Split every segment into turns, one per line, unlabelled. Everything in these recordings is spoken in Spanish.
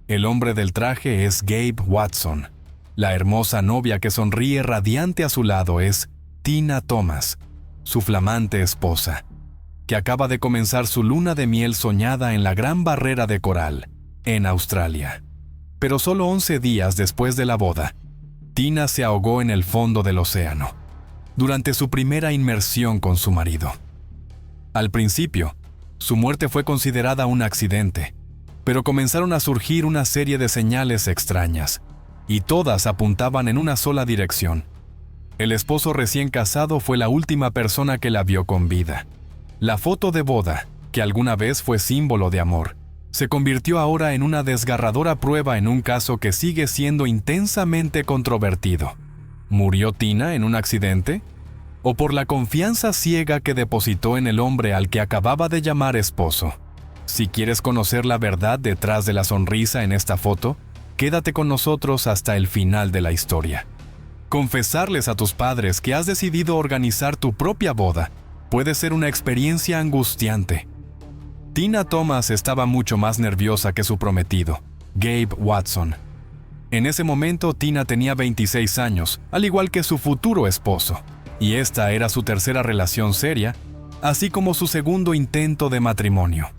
El hombre del traje es Gabe Watson. La hermosa novia que sonríe radiante a su lado es Tina Thomas, su flamante esposa, que acaba de comenzar su luna de miel soñada en la Gran Barrera de Coral, en Australia. Pero solo 11 días después de la boda, Tina se ahogó en el fondo del océano, durante su primera inmersión con su marido. Al principio, su muerte fue considerada un accidente, pero comenzaron a surgir una serie de señales extrañas, y todas apuntaban en una sola dirección. El esposo recién casado fue la última persona que la vio con vida. La foto de boda, que alguna vez fue símbolo de amor, se convirtió ahora en una desgarradora prueba en un caso que sigue siendo intensamente controvertido. ¿Murió Tina en un accidente? ¿O por la confianza ciega que depositó en el hombre al que acababa de llamar esposo? Si quieres conocer la verdad detrás de la sonrisa en esta foto, quédate con nosotros hasta el final de la historia. Confesarles a tus padres que has decidido organizar tu propia boda puede ser una experiencia angustiante. Tina Thomas estaba mucho más nerviosa que su prometido, Gabe Watson. En ese momento, Tina tenía 26 años, al igual que su futuro esposo, y esta era su tercera relación seria, así como su segundo intento de matrimonio.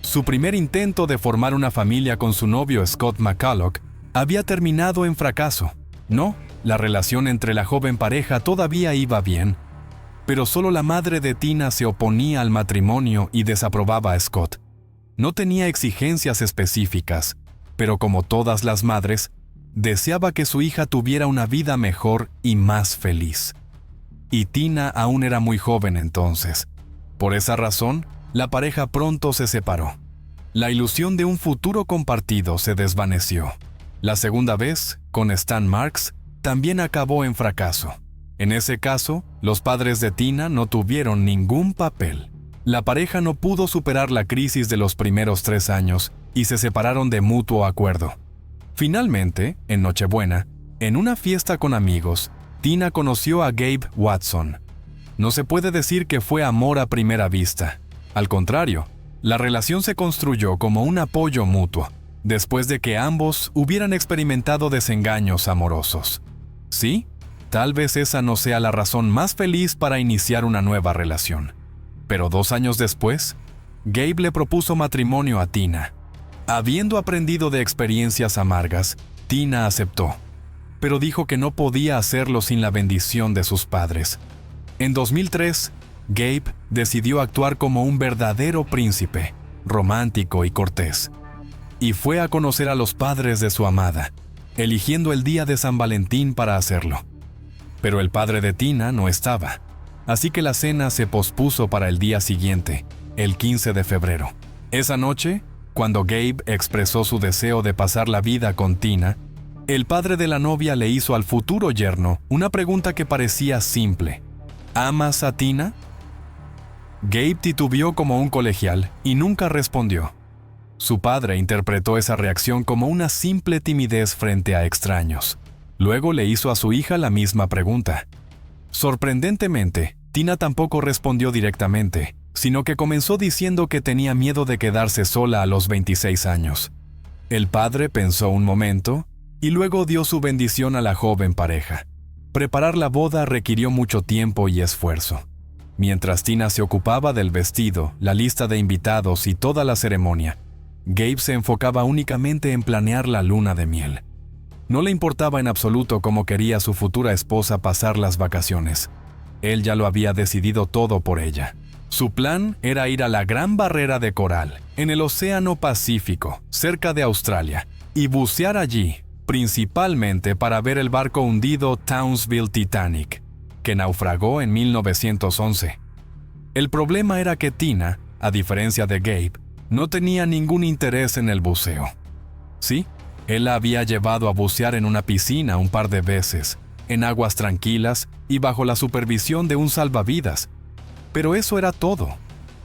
Su primer intento de formar una familia con su novio Scott McCulloch había terminado en fracaso. No, la relación entre la joven pareja todavía iba bien, pero solo la madre de Tina se oponía al matrimonio y desaprobaba a Scott. No tenía exigencias específicas, pero como todas las madres, deseaba que su hija tuviera una vida mejor y más feliz. Y Tina aún era muy joven entonces. Por esa razón, la pareja pronto se separó. La ilusión de un futuro compartido se desvaneció. La segunda vez, con Stan Marks, también acabó en fracaso. En ese caso, los padres de Tina no tuvieron ningún papel. La pareja no pudo superar la crisis de los primeros 3 años y se separaron de mutuo acuerdo. Finalmente, en Nochebuena, en una fiesta con amigos, Tina conoció a Gabe Watson. No se puede decir que fue amor a primera vista. Al contrario, la relación se construyó como un apoyo mutuo, después de que ambos hubieran experimentado desengaños amorosos. ¿Sí? Tal vez esa no sea la razón más feliz para iniciar una nueva relación. Pero 2 años después, Gabe le propuso matrimonio a Tina. Habiendo aprendido de experiencias amargas, Tina aceptó, pero dijo que no podía hacerlo sin la bendición de sus padres. En 2003, Gabe decidió actuar como un verdadero príncipe, romántico y cortés, y fue a conocer a los padres de su amada, eligiendo el día de San Valentín para hacerlo. Pero el padre de Tina no estaba, así que la cena se pospuso para el día siguiente, el 15 de febrero. Esa noche, cuando Gabe expresó su deseo de pasar la vida con Tina, el padre de la novia le hizo al futuro yerno una pregunta que parecía simple. ¿Amas a Tina? Gabe titubeó como un colegial y nunca respondió. Su padre interpretó esa reacción como una simple timidez frente a extraños. Luego le hizo a su hija la misma pregunta. Sorprendentemente, Tina tampoco respondió directamente, sino que comenzó diciendo que tenía miedo de quedarse sola a los 26 años. El padre pensó un momento y luego dio su bendición a la joven pareja. Preparar la boda requirió mucho tiempo y esfuerzo. Mientras Tina se ocupaba del vestido, la lista de invitados y toda la ceremonia, Gabe se enfocaba únicamente en planear la luna de miel. No le importaba en absoluto cómo quería su futura esposa pasar las vacaciones. Él ya lo había decidido todo por ella. Su plan era ir a la Gran Barrera de Coral, en el Océano Pacífico, cerca de Australia, y bucear allí, principalmente para ver el barco hundido Townsville Titanic, que naufragó en 1911. El problema era que Tina, a diferencia de Gabe, no tenía ningún interés en el buceo. Sí, él la había llevado a bucear en una piscina un par de veces, en aguas tranquilas y bajo la supervisión de un salvavidas. Pero eso era todo.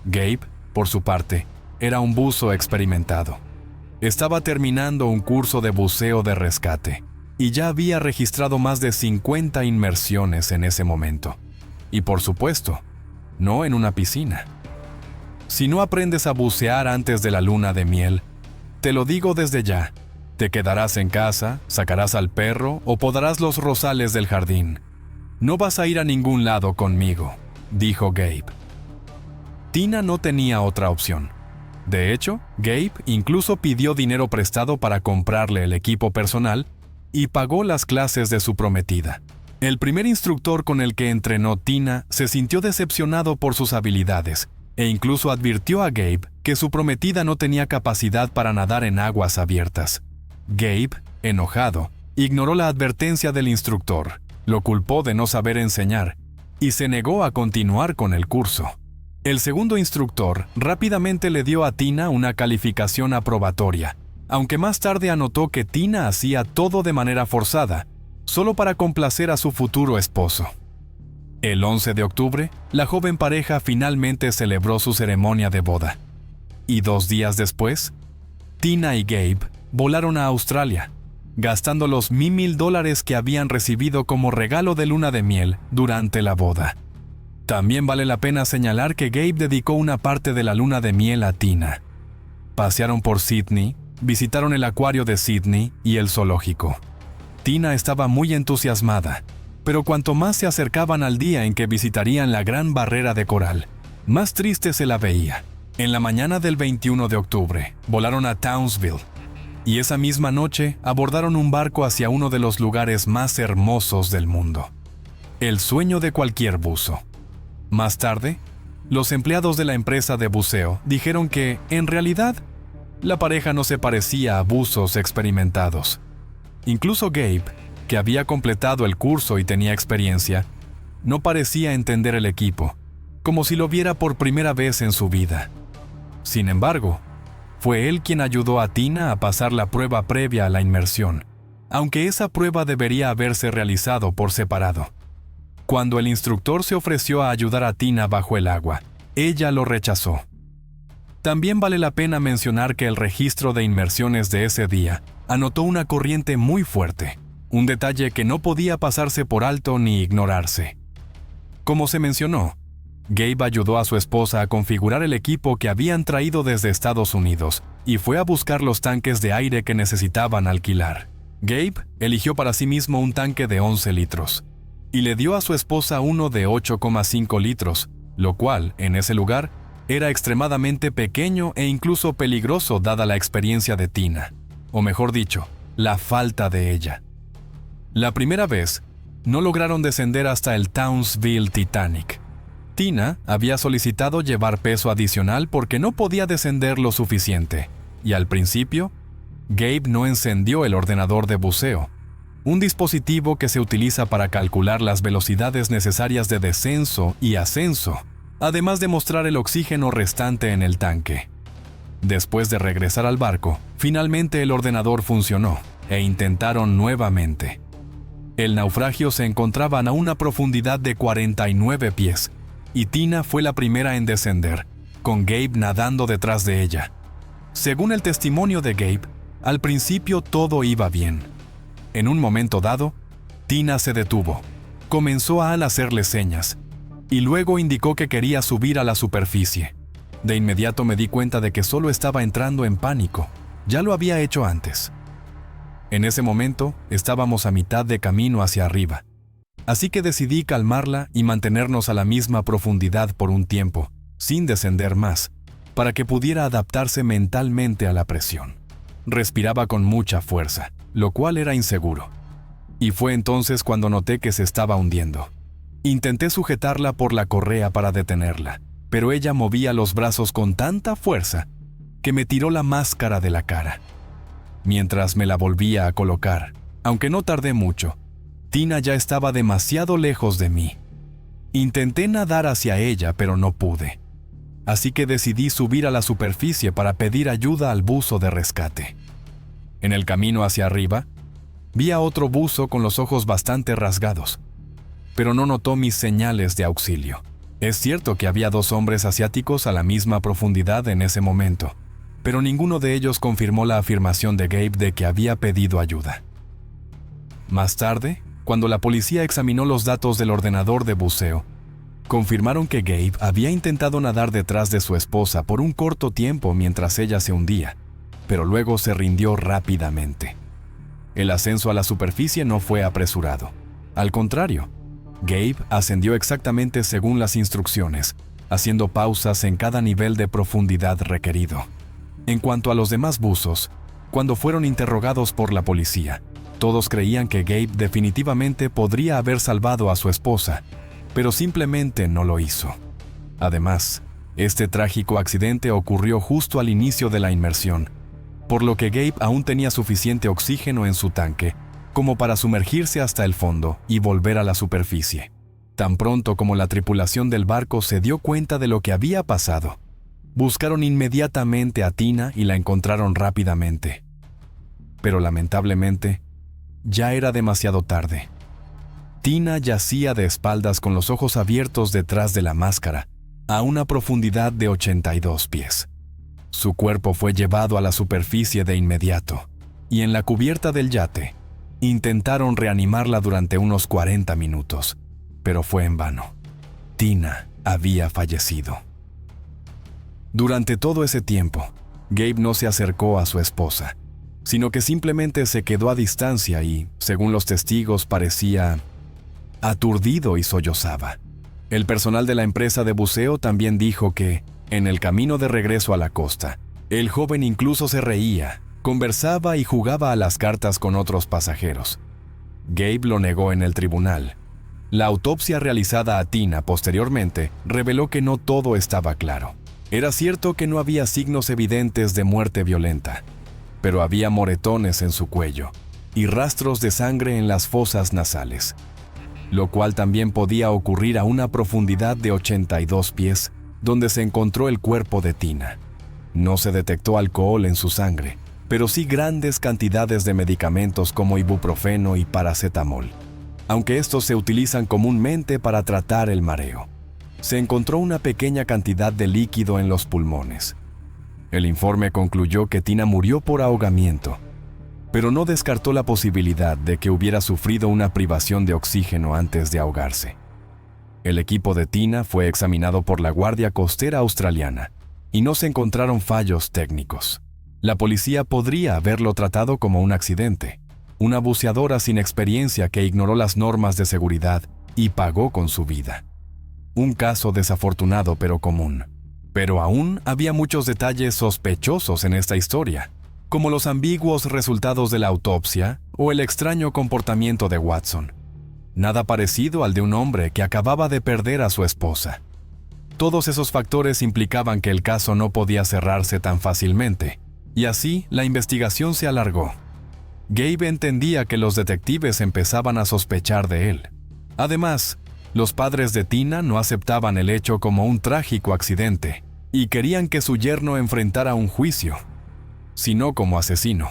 Gabe, por su parte, era un buzo experimentado. Estaba terminando un curso de buceo de rescate y ya había registrado más de 50 inmersiones en ese momento. Y por supuesto, no en una piscina. Si no aprendes a bucear antes de la luna de miel, te lo digo desde ya, Te quedarás en casa, sacarás al perro o podarás los rosales del jardín. No vas a ir a ningún lado conmigo, dijo Gabe. Tina no tenía otra opción. De hecho, Gabe incluso pidió dinero prestado para comprarle el equipo personal y pagó las clases de su prometida. El primer instructor con el que entrenó Tina se sintió decepcionado por sus habilidades e incluso advirtió a Gabe que su prometida no tenía capacidad para nadar en aguas abiertas. Gabe, enojado, ignoró la advertencia del instructor, lo culpó de no saber enseñar y se negó a continuar con el curso. El segundo instructor rápidamente le dio a Tina una calificación aprobatoria, aunque más tarde anotó que Tina hacía todo de manera forzada, solo para complacer a su futuro esposo. El 11 de octubre, la joven pareja finalmente celebró su ceremonia de boda. Y 2 días después, Tina y Gabe volaron a Australia, gastando los $1,000 que habían recibido como regalo de luna de miel durante la boda. También vale la pena señalar que Gabe dedicó una parte de la luna de miel a Tina. Pasearon por Sydney, visitaron el acuario de Sydney y el zoológico. Tina estaba muy entusiasmada, pero cuanto más se acercaban al día en que visitarían la Gran Barrera de Coral, más triste se la veía. En la mañana del 21 de octubre, volaron a Townsville, y esa misma noche abordaron un barco hacia uno de los lugares más hermosos del mundo. El sueño de cualquier buzo. Más tarde, los empleados de la empresa de buceo dijeron que, en realidad, la pareja no se parecía a buzos experimentados. Incluso Gabe, que había completado el curso y tenía experiencia, no parecía entender el equipo, como si lo viera por primera vez en su vida. Sin embargo, fue él quien ayudó a Tina a pasar la prueba previa a la inmersión, aunque esa prueba debería haberse realizado por separado. Cuando el instructor se ofreció a ayudar a Tina bajo el agua, ella lo rechazó. También vale la pena mencionar que el registro de inmersiones de ese día anotó una corriente muy fuerte, un detalle que no podía pasarse por alto ni ignorarse. Como se mencionó, Gabe ayudó a su esposa a configurar el equipo que habían traído desde Estados Unidos y fue a buscar los tanques de aire que necesitaban alquilar. Gabe eligió para sí mismo un tanque de 11 litros y le dio a su esposa uno de 8,5 litros, lo cual, en ese lugar, era extremadamente pequeño e incluso peligroso dada la experiencia de Tina, o mejor dicho, la falta de ella. La primera vez, no lograron descender hasta el Townsville Titanic. Tina había solicitado llevar peso adicional porque no podía descender lo suficiente, y al principio, Gabe no encendió el ordenador de buceo, un dispositivo que se utiliza para calcular las velocidades necesarias de descenso y ascenso, además de mostrar el oxígeno restante en el tanque. Después de regresar al barco, finalmente el ordenador funcionó e intentaron nuevamente. El naufragio se encontraban a una profundidad de 49 pies, y Tina fue la primera en descender, con Gabe nadando detrás de ella. Según el testimonio de Gabe, al principio todo iba bien. En un momento dado, Tina se detuvo, comenzó a hacerle señas, y luego indicó que quería subir a la superficie. De inmediato me di cuenta de que solo estaba entrando en pánico, ya lo había hecho antes. En ese momento, estábamos a mitad de camino hacia arriba, así que decidí calmarla y mantenernos a la misma profundidad por un tiempo, sin descender más, para que pudiera adaptarse mentalmente a la presión. Respiraba con mucha fuerza, lo cual era inseguro. Y fue entonces cuando noté que se estaba hundiendo. Intenté sujetarla por la correa para detenerla, pero ella movía los brazos con tanta fuerza que me tiró la máscara de la cara. Mientras me la volvía a colocar, aunque no tardé mucho, Tina ya estaba demasiado lejos de mí. Intenté nadar hacia ella, pero no pude. Así que decidí subir a la superficie para pedir ayuda al buzo de rescate. En el camino hacia arriba, vi a otro buzo con los ojos bastante rasgados, pero no notó mis señales de auxilio. Es cierto que había 2 hombres asiáticos a la misma profundidad en ese momento, pero ninguno de ellos confirmó la afirmación de Gabe de que había pedido ayuda. Más tarde, cuando la policía examinó los datos del ordenador de buceo, confirmaron que Gabe había intentado nadar detrás de su esposa por un corto tiempo mientras ella se hundía, pero luego se rindió rápidamente. El ascenso a la superficie no fue apresurado. Al contrario, Gabe ascendió exactamente según las instrucciones, haciendo pausas en cada nivel de profundidad requerido. En cuanto a los demás buzos, cuando fueron interrogados por la policía, todos creían que Gabe definitivamente podría haber salvado a su esposa, pero simplemente no lo hizo. Además, este trágico accidente ocurrió justo al inicio de la inmersión, por lo que Gabe aún tenía suficiente oxígeno en su tanque como para sumergirse hasta el fondo y volver a la superficie. Tan pronto como la tripulación del barco se dio cuenta de lo que había pasado, buscaron inmediatamente a Tina y la encontraron rápidamente. Pero lamentablemente, ya era demasiado tarde. Tina yacía de espaldas con los ojos abiertos detrás de la máscara, a una profundidad de 82 pies. Su cuerpo fue llevado a la superficie de inmediato, y en la cubierta del yate, intentaron reanimarla durante unos 40 minutos, pero fue en vano. Tina había fallecido. Durante todo ese tiempo, Gabe no se acercó a su esposa, sino que simplemente se quedó a distancia y, según los testigos, parecía aturdido y sollozaba. El personal de la empresa de buceo también dijo que, en el camino de regreso a la costa, el joven incluso se reía, conversaba y jugaba a las cartas con otros pasajeros. Gabe lo negó en el tribunal. La autopsia realizada a Tina posteriormente reveló que no todo estaba claro. Era cierto que no había signos evidentes de muerte violenta, pero había moretones en su cuello y rastros de sangre en las fosas nasales, lo cual también podía ocurrir a una profundidad de 82 pies, donde se encontró el cuerpo de Tina. No se detectó alcohol en su sangre, pero sí grandes cantidades de medicamentos como ibuprofeno y paracetamol, aunque estos se utilizan comúnmente para tratar el mareo. Se encontró una pequeña cantidad de líquido en los pulmones. El informe concluyó que Tina murió por ahogamiento, pero no descartó la posibilidad de que hubiera sufrido una privación de oxígeno antes de ahogarse. El equipo de Tina fue examinado por la Guardia Costera Australiana y no se encontraron fallos técnicos. La policía podría haberlo tratado como un accidente, una buceadora sin experiencia que ignoró las normas de seguridad y pagó con su vida. Un caso desafortunado pero común. Pero aún había muchos detalles sospechosos en esta historia, como los ambiguos resultados de la autopsia o el extraño comportamiento de Watson. Nada parecido al de un hombre que acababa de perder a su esposa. Todos esos factores implicaban que el caso no podía cerrarse tan fácilmente, y así la investigación se alargó. Gabe entendía que los detectives empezaban a sospechar de él. Además, los padres de Tina no aceptaban el hecho como un trágico accidente y querían que su yerno enfrentara un juicio, sino como asesino,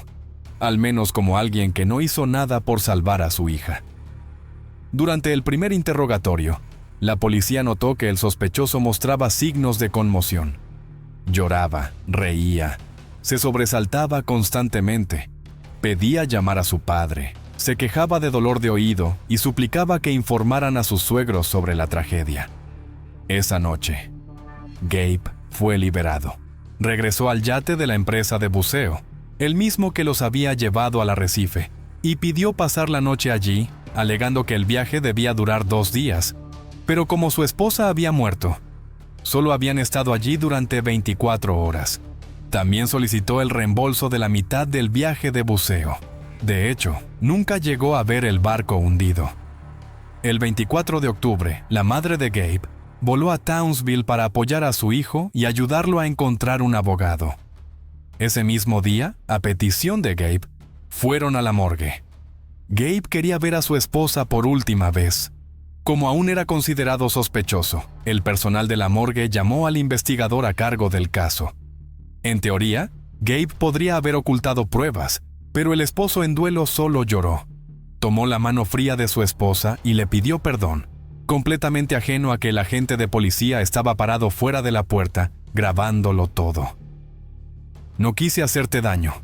al menos como alguien que no hizo nada por salvar a su hija. Durante el primer interrogatorio, la policía notó que el sospechoso mostraba signos de conmoción. Lloraba, reía, se sobresaltaba constantemente, pedía llamar a su padre, se quejaba de dolor de oído y suplicaba que informaran a sus suegros sobre la tragedia. Esa noche, Gabe fue liberado. Regresó al yate de la empresa de buceo, el mismo que los había llevado al arrecife, y pidió pasar la noche allí, alegando que el viaje debía durar 2 días, pero como su esposa había muerto, solo habían estado allí durante 24 horas. También solicitó el reembolso de la mitad del viaje de buceo. De hecho, nunca llegó a ver el barco hundido. El 24 de octubre, la madre de Gabe voló a Townsville para apoyar a su hijo y ayudarlo a encontrar un abogado. Ese mismo día, a petición de Gabe, fueron a la morgue. Gabe quería ver a su esposa por última vez. Como aún era considerado sospechoso, el personal de la morgue llamó al investigador a cargo del caso. En teoría, Gabe podría haber ocultado pruebas, pero el esposo en duelo solo lloró. Tomó la mano fría de su esposa y le pidió perdón, completamente ajeno a que el agente de policía estaba parado fuera de la puerta, grabándolo todo. No quise hacerte daño.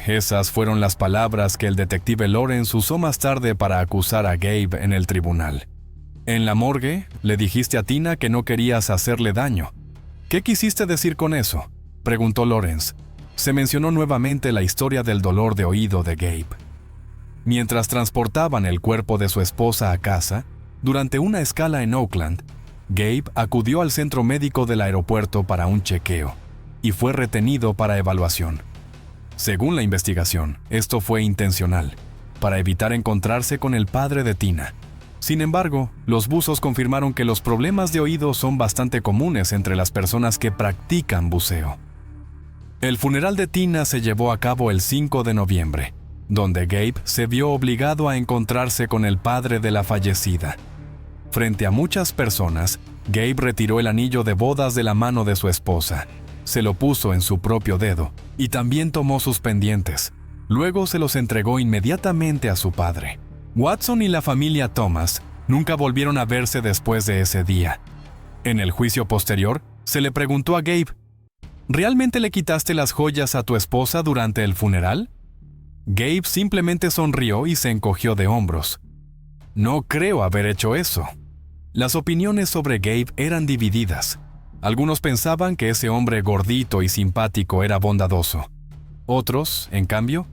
Esas fueron las palabras que el detective Lawrence usó más tarde para acusar a Gabe en el tribunal. En la morgue, le dijiste a Tina que no querías hacerle daño. ¿Qué quisiste decir con eso?, preguntó Lawrence. se mencionó nuevamente la historia del dolor de oído de Gabe. Mientras transportaban el cuerpo de su esposa a casa, durante una escala en Oakland, Gabe acudió al centro médico del aeropuerto para un chequeo y fue retenido para evaluación. Según la investigación, esto fue intencional, para evitar encontrarse con el padre de Tina. Sin embargo, los buzos confirmaron que los problemas de oído son bastante comunes entre las personas que practican buceo. El funeral de Tina se llevó a cabo el 5 de noviembre, donde Gabe se vio obligado a encontrarse con el padre de la fallecida. Frente a muchas personas, Gabe retiró el anillo de bodas de la mano de su esposa, se lo puso en su propio dedo y también tomó sus pendientes. Luego se los entregó inmediatamente a su padre. Watson y la familia Thomas nunca volvieron a verse después de ese día. En el juicio posterior, se le preguntó a Gabe, ¿realmente le quitaste las joyas a tu esposa durante el funeral? Gabe simplemente sonrió y se encogió de hombros. No creo haber hecho eso. Las opiniones sobre Gabe eran divididas. Algunos pensaban que ese hombre gordito y simpático era bondadoso. Otros, en cambio,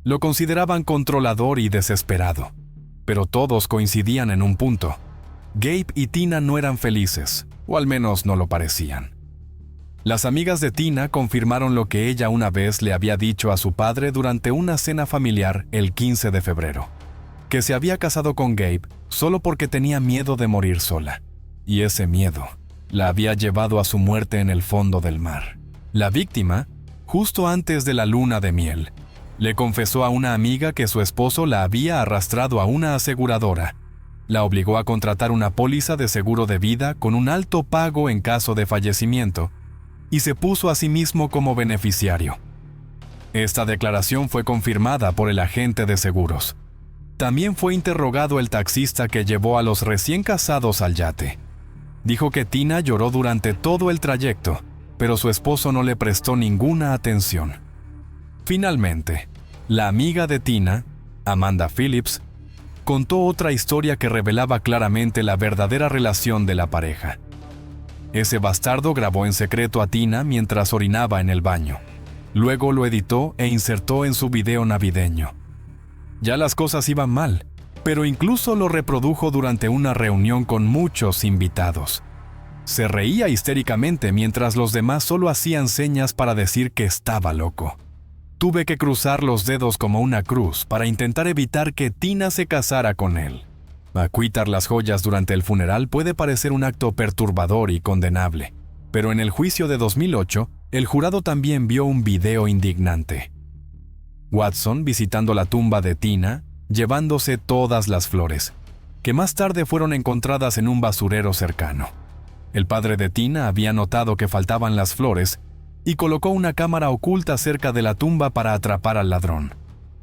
lo consideraban controlador y desesperado. Pero todos coincidían en un punto. Gabe y Tina no eran felices, o al menos no lo parecían. Las amigas de Tina confirmaron lo que ella una vez le había dicho a su padre durante una cena familiar el 15 de febrero, que se había casado con Gabe solo porque tenía miedo de morir sola, y ese miedo la había llevado a su muerte en el fondo del mar. La víctima, justo antes de la luna de miel, le confesó a una amiga que su esposo la había arrastrado a una aseguradora. La obligó a contratar una póliza de seguro de vida con un alto pago en caso de fallecimiento, y se puso a sí mismo como beneficiario. Esta declaración fue confirmada por el agente de seguros. También fue interrogado el taxista que llevó a los recién casados al yate. Dijo que Tina lloró durante todo el trayecto, pero su esposo no le prestó ninguna atención. Finalmente, la amiga de Tina, Amanda Phillips, contó otra historia que revelaba claramente la verdadera relación de la pareja. Ese bastardo grabó en secreto a Tina mientras orinaba en el baño. Luego lo editó e insertó en su video navideño. Ya las cosas iban mal, pero incluso lo reprodujo durante una reunión con muchos invitados. Se reía histéricamente mientras los demás solo hacían señas para decir que estaba loco. Tuve que cruzar los dedos como una cruz para intentar evitar que Tina se casara con él. Acuitar las joyas durante el funeral puede parecer un acto perturbador y condenable, pero en el juicio de 2008, el jurado también vio un video indignante. Watson visitando la tumba de Tina, llevándose todas las flores, que más tarde fueron encontradas en un basurero cercano. El padre de Tina había notado que faltaban las flores y colocó una cámara oculta cerca de la tumba para atrapar al ladrón,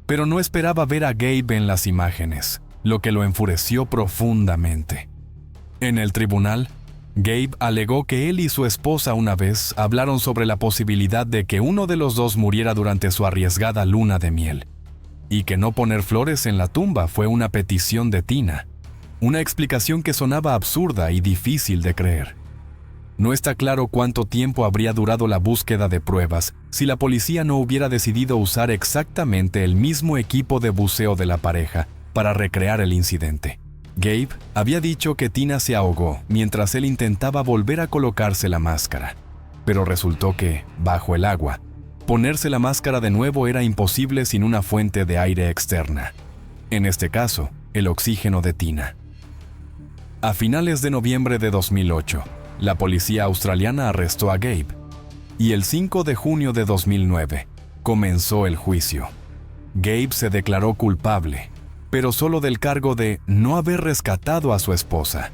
pero no esperaba ver a Gabe en las imágenes, lo que lo enfureció profundamente. En el tribunal, Gabe alegó que él y su esposa una vez hablaron sobre la posibilidad de que uno de los dos muriera durante su arriesgada luna de miel, y que no poner flores en la tumba fue una petición de Tina, una explicación que sonaba absurda y difícil de creer. No está claro cuánto tiempo habría durado la búsqueda de pruebas si la policía no hubiera decidido usar exactamente el mismo equipo de buceo de la pareja para recrear el incidente. Gabe había dicho que Tina se ahogó mientras él intentaba volver a colocarse la máscara, pero resultó que, bajo el agua, ponerse la máscara de nuevo era imposible sin una fuente de aire externa. En este caso, el oxígeno de Tina. A finales de noviembre de 2008, la policía australiana arrestó a Gabe, y el 5 de junio de 2009 comenzó el juicio. Gabe se declaró culpable, pero solo del cargo de no haber rescatado a su esposa.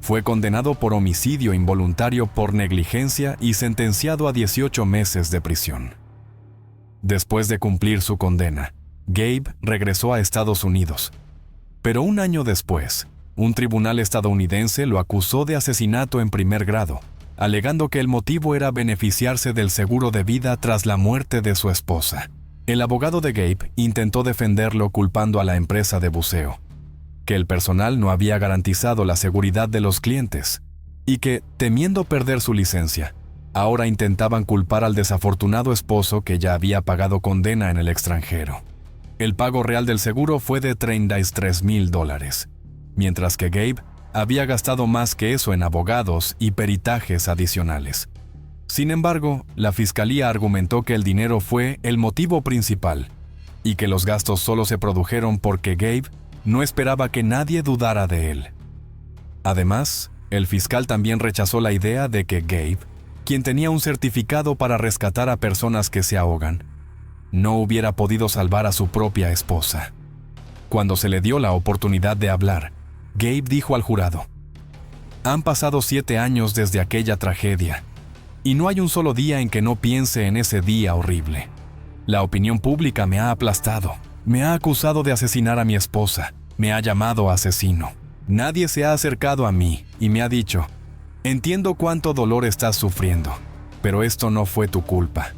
Fue condenado por homicidio involuntario por negligencia y sentenciado a 18 meses de prisión. Después de cumplir su condena, Gabe regresó a Estados Unidos. Pero un año después, un tribunal estadounidense lo acusó de asesinato en primer grado, alegando que el motivo era beneficiarse del seguro de vida tras la muerte de su esposa. El abogado de Gabe intentó defenderlo culpando a la empresa de buceo, que el personal no había garantizado la seguridad de los clientes y que, temiendo perder su licencia, Ahora intentaban culpar al desafortunado esposo que ya había pagado condena en el extranjero. El pago real del seguro fue de $33,000, mientras que Gabe había gastado más que eso en abogados y peritajes adicionales. Sin embargo, la fiscalía argumentó que el dinero fue el motivo principal y que los gastos solo se produjeron porque Gabe no esperaba que nadie dudara de él. Además, el fiscal también rechazó la idea de que Gabe, quien tenía un certificado para rescatar a personas que se ahogan, no hubiera podido salvar a su propia esposa. Cuando se le dio la oportunidad de hablar, Gabe dijo al jurado: «Han pasado 7 años desde aquella tragedia, y no hay un solo día en que no piense en ese día horrible. La opinión pública me ha aplastado, me ha acusado de asesinar a mi esposa, me ha llamado asesino. Nadie se ha acercado a mí y me ha dicho: entiendo cuánto dolor estás sufriendo, pero esto no fue tu culpa.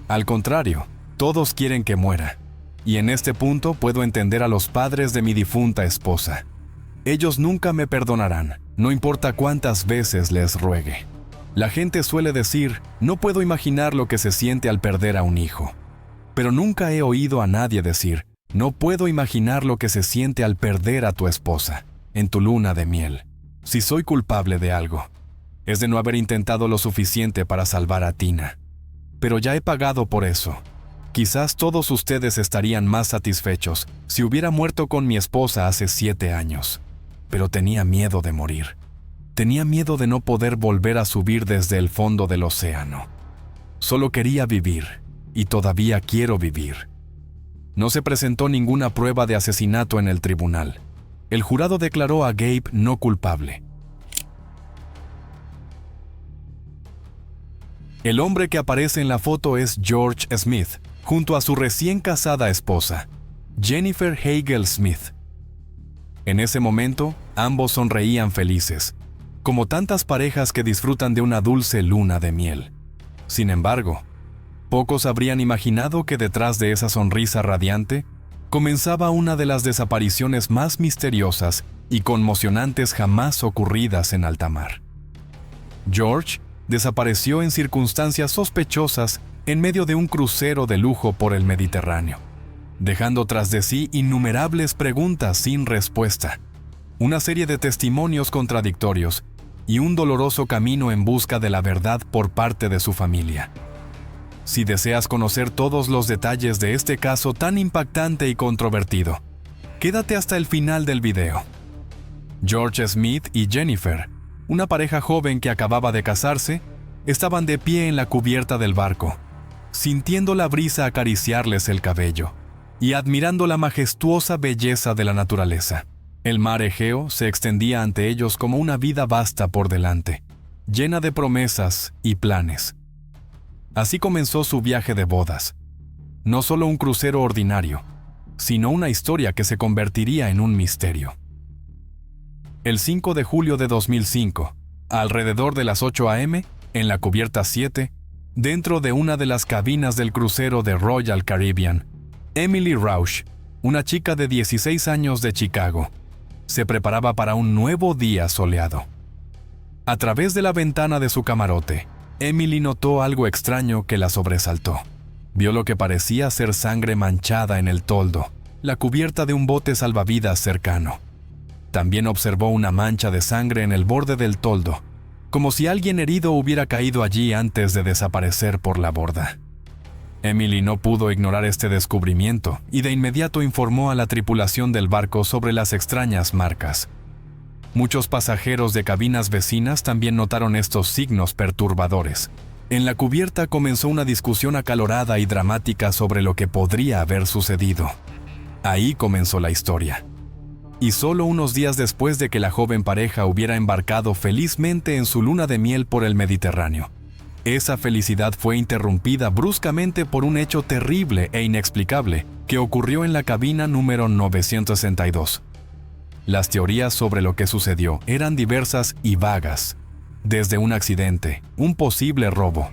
Al contrario, todos quieren que muera, y en este punto puedo entender a los padres de mi difunta esposa. Ellos nunca me perdonarán, no importa cuántas veces les ruegue. La gente suele decir: no puedo imaginar lo que se siente al perder a un hijo. Pero nunca he oído a nadie decir: no puedo imaginar lo que se siente al perder a tu esposa, en tu luna de miel. Si soy culpable de algo, es de no haber intentado lo suficiente para salvar a Tina. Pero ya he pagado por eso. Quizás todos ustedes estarían más satisfechos si hubiera muerto con mi esposa hace 7 años. Pero tenía miedo de morir. Tenía miedo de no poder volver a subir desde el fondo del océano. Solo quería vivir, y todavía quiero vivir». No se presentó ninguna prueba de asesinato en el tribunal. El jurado declaró a Gabe no culpable. El hombre que aparece en la foto es George Smith, junto a su recién casada esposa, Jennifer Hagel Smith. En ese momento, ambos sonreían felices, como tantas parejas que disfrutan de una dulce luna de miel. Sin embargo, pocos habrían imaginado que detrás de esa sonrisa radiante comenzaba una de las desapariciones más misteriosas y conmocionantes jamás ocurridas en alta mar. George desapareció en circunstancias sospechosas en medio de un crucero de lujo por el Mediterráneo, dejando tras de sí innumerables preguntas sin respuesta, una serie de testimonios contradictorios y un doloroso camino en busca de la verdad por parte de su familia. Si deseas conocer todos los detalles de este caso tan impactante y controvertido, quédate hasta el final del video. George Smith y Jennifer, una pareja joven que acababa de casarse, estaban de pie en la cubierta del barco, sintiendo la brisa acariciarles el cabello y admirando la majestuosa belleza de la naturaleza. El mar Egeo se extendía ante ellos como una vida vasta por delante, llena de promesas y planes. Así comenzó su viaje de bodas. No solo un crucero ordinario, sino una historia que se convertiría en un misterio. El 5 de julio de 2005, alrededor de las 8 a.m., en la cubierta 7, dentro de una de las cabinas del crucero de Royal Caribbean, Emily Rausch, una chica de 16 años de Chicago, se preparaba para un nuevo día soleado. A través de la ventana de su camarote, Emily notó algo extraño que la sobresaltó. Vio lo que parecía ser sangre manchada en el toldo, la cubierta de un bote salvavidas cercano. También observó una mancha de sangre en el borde del toldo, como si alguien herido hubiera caído allí antes de desaparecer por la borda. Emily no pudo ignorar este descubrimiento y de inmediato informó a la tripulación del barco sobre las extrañas marcas. Muchos pasajeros de cabinas vecinas también notaron estos signos perturbadores. En la cubierta comenzó una discusión acalorada y dramática sobre lo que podría haber sucedido. Ahí comenzó la historia. Y solo unos días después de que la joven pareja hubiera embarcado felizmente en su luna de miel por el Mediterráneo, esa felicidad fue interrumpida bruscamente por un hecho terrible e inexplicable que ocurrió en la cabina número 962. Las teorías sobre lo que sucedió eran diversas y vagas, desde un accidente, un posible robo,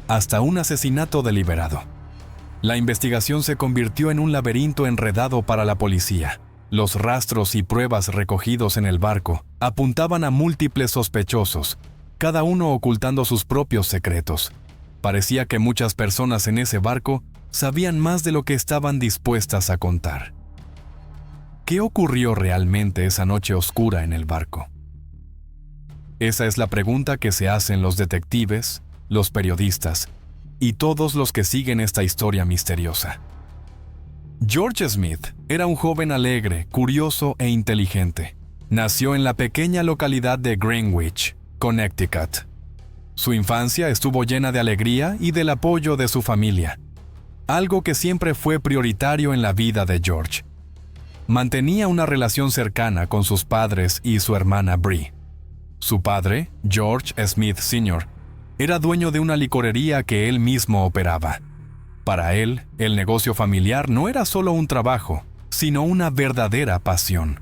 hasta un asesinato deliberado. La investigación se convirtió en un laberinto enredado para la policía. Los rastros y pruebas recogidos en el barco apuntaban a múltiples sospechosos, cada uno ocultando sus propios secretos. Parecía que muchas personas en ese barco sabían más de lo que estaban dispuestas a contar. ¿Qué ocurrió realmente esa noche oscura en el barco? Esa es la pregunta que se hacen los detectives, los periodistas y todos los que siguen esta historia misteriosa. George Smith era un joven alegre, curioso e inteligente. Nació en la pequeña localidad de Greenwich, Connecticut. Su infancia estuvo llena de alegría y del apoyo de su familia, algo que siempre fue prioritario en la vida de George. Mantenía una relación cercana con sus padres y su hermana Bree. Su padre, George Smith Sr., era dueño de una licorería que él mismo operaba. Para él, el negocio familiar no era solo un trabajo, sino una verdadera pasión.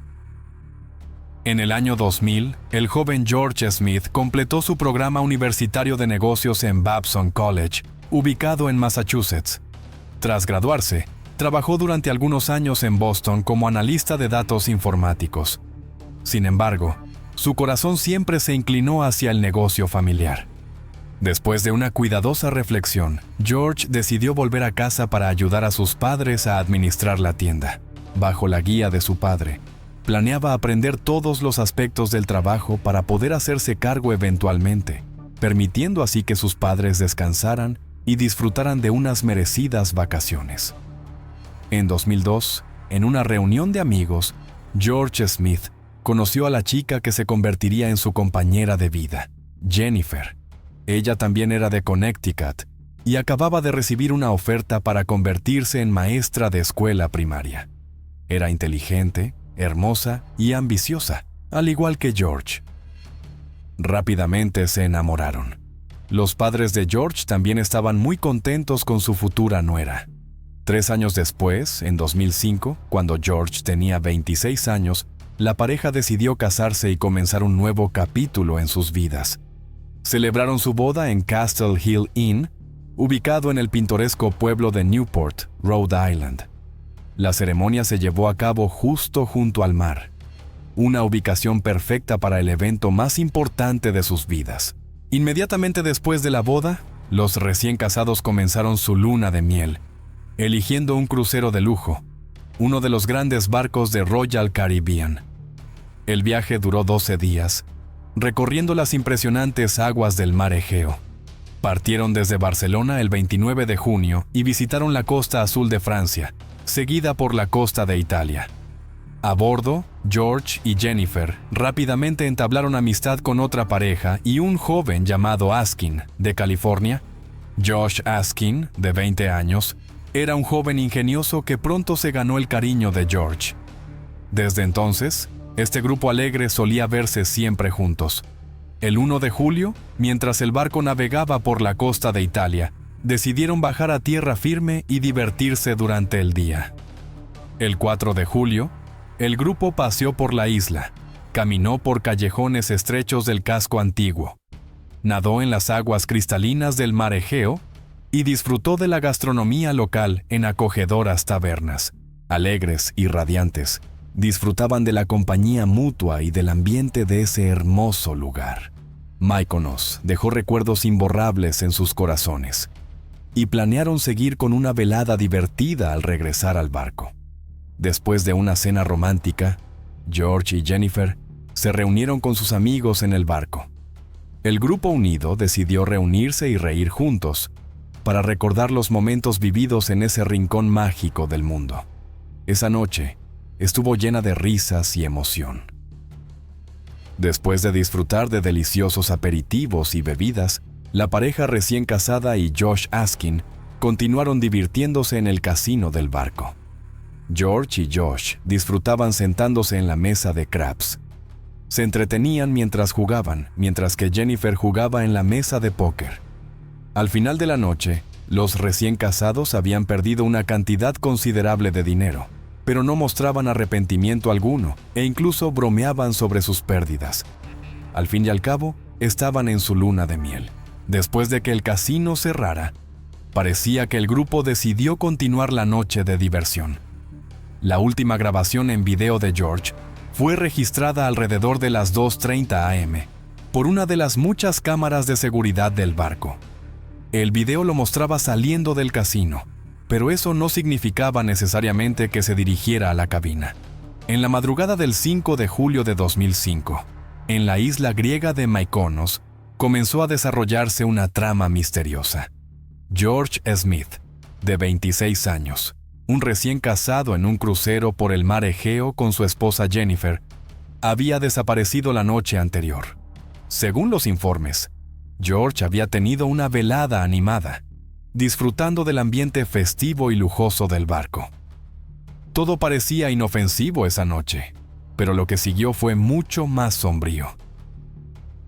En el año 2000, el joven George Smith completó su programa universitario de negocios en Babson College, ubicado en Massachusetts. Tras graduarse, trabajó durante algunos años en Boston como analista de datos informáticos. Sin embargo, su corazón siempre se inclinó hacia el negocio familiar. Después de una cuidadosa reflexión, George decidió volver a casa para ayudar a sus padres a administrar la tienda. Bajo la guía de su padre, planeaba aprender todos los aspectos del trabajo para poder hacerse cargo eventualmente, permitiendo así que sus padres descansaran y disfrutaran de unas merecidas vacaciones. En 2002, en una reunión de amigos, George Smith conoció a la chica que se convertiría en su compañera de vida, Jennifer. Ella también era de Connecticut y acababa de recibir una oferta para convertirse en maestra de escuela primaria. Era inteligente, hermosa y ambiciosa, al igual que George. Rápidamente se enamoraron. Los padres de George también estaban muy contentos con su futura nuera. 3 años después, en 2005, cuando George tenía 26 años, la pareja decidió casarse y comenzar un nuevo capítulo en sus vidas. Celebraron su boda en Castle Hill Inn, ubicado en el pintoresco pueblo de Newport, Rhode Island. La ceremonia se llevó a cabo justo junto al mar, una ubicación perfecta para el evento más importante de sus vidas. Inmediatamente después de la boda, los recién casados comenzaron su luna de miel, eligiendo un crucero de lujo, uno de los grandes barcos de Royal Caribbean. El viaje duró 12 días, recorriendo las impresionantes aguas del mar Egeo. Partieron desde Barcelona el 29 de junio y visitaron la costa azul de Francia, seguida por la costa de Italia. A bordo, George y Jennifer rápidamente entablaron amistad con otra pareja y un joven llamado Askin, de California. Josh Askin, de 20 años, era un joven ingenioso que pronto se ganó el cariño de George. Desde entonces, este grupo alegre solía verse siempre juntos. El 1 de julio, mientras el barco navegaba por la costa de Italia, decidieron bajar a tierra firme y divertirse durante el día. El 4 de julio, el grupo paseó por la isla, caminó por callejones estrechos del casco antiguo, nadó en las aguas cristalinas del mar Egeo y disfrutó de la gastronomía local en acogedoras tabernas. Alegres y radiantes, disfrutaban de la compañía mutua y del ambiente de ese hermoso lugar. Mykonos dejó recuerdos imborrables en sus corazones y planearon seguir con una velada divertida al regresar al barco. Después de una cena romántica, George y Jennifer se reunieron con sus amigos en el barco. El grupo unido decidió reunirse y reír juntos para recordar los momentos vividos en ese rincón mágico del mundo. Esa noche estuvo llena de risas y emoción. Después de disfrutar de deliciosos aperitivos y bebidas, la pareja recién casada y Josh Askin continuaron divirtiéndose en el casino del barco. George y Josh disfrutaban sentándose en la mesa de craps. Se entretenían mientras jugaban, mientras que Jennifer jugaba en la mesa de póker. Al final de la noche, los recién casados habían perdido una cantidad considerable de dinero, pero no mostraban arrepentimiento alguno e incluso bromeaban sobre sus pérdidas. Al fin y al cabo, estaban en su luna de miel. Después de que el casino cerrara, parecía que el grupo decidió continuar la noche de diversión. La última grabación en video de George fue registrada alrededor de las 2:30 a.m., por una de las muchas cámaras de seguridad del barco. El video lo mostraba saliendo del casino, pero eso no significaba necesariamente que se dirigiera a la cabina. En la madrugada del 5 de julio de 2005, en la isla griega de Mykonos, comenzó a desarrollarse una trama misteriosa. George Smith, de 26 años, un recién casado en un crucero por el mar Egeo con su esposa Jennifer, había desaparecido la noche anterior. Según los informes, George había tenido una velada animada, disfrutando del ambiente festivo y lujoso del barco. Todo parecía inofensivo esa noche, pero lo que siguió fue mucho más sombrío.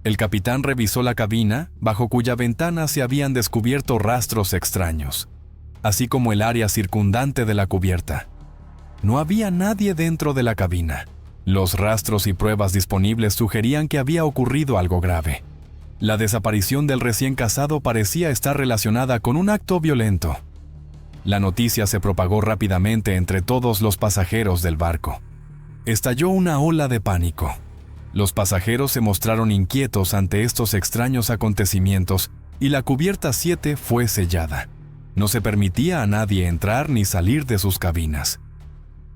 El capitán revisó la cabina, bajo cuya ventana se habían descubierto rastros extraños, así como el área circundante de la cubierta. No había nadie dentro de la cabina. Los rastros y pruebas disponibles sugerían que había ocurrido algo grave. La desaparición del recién casado parecía estar relacionada con un acto violento. La noticia se propagó rápidamente entre todos los pasajeros del barco. Estalló una ola de pánico. Los pasajeros se mostraron inquietos ante estos extraños acontecimientos y la cubierta 7 fue sellada. No se permitía a nadie entrar ni salir de sus cabinas.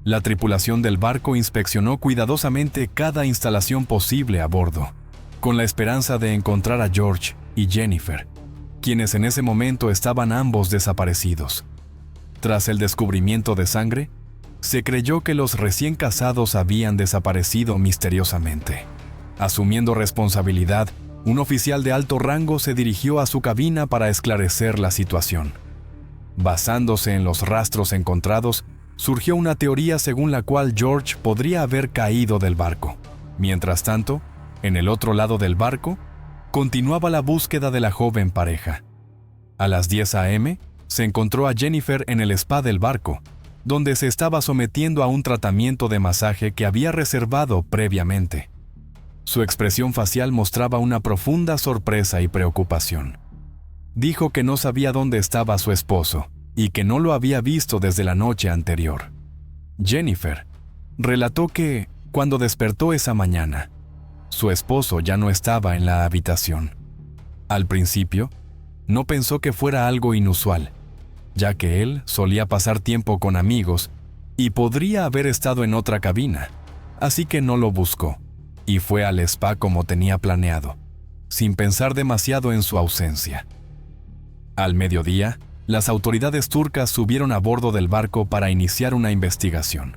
La tripulación del barco inspeccionó cuidadosamente cada instalación posible a bordo, con la esperanza de encontrar a George y Jennifer, quienes en ese momento estaban ambos desaparecidos. Tras el descubrimiento de sangre, se creyó que los recién casados habían desaparecido misteriosamente. Asumiendo responsabilidad, un oficial de alto rango se dirigió a su cabina para esclarecer la situación. Basándose en los rastros encontrados, surgió una teoría según la cual George podría haber caído del barco. Mientras tanto, en el otro lado del barco, continuaba la búsqueda de la joven pareja. A las 10 a.m., se encontró a Jennifer en el spa del barco, donde se estaba sometiendo a un tratamiento de masaje que había reservado previamente. Su expresión facial mostraba una profunda sorpresa y preocupación. Dijo que no sabía dónde estaba su esposo y que no lo había visto desde la noche anterior. Jennifer relató que, cuando despertó esa mañana, su esposo ya no estaba en la habitación. Al principio, no pensó que fuera algo inusual, ya que él solía pasar tiempo con amigos y podría haber estado en otra cabina, así que no lo buscó y fue al spa como tenía planeado, sin pensar demasiado en su ausencia. Al mediodía, las autoridades turcas subieron a bordo del barco para iniciar una investigación.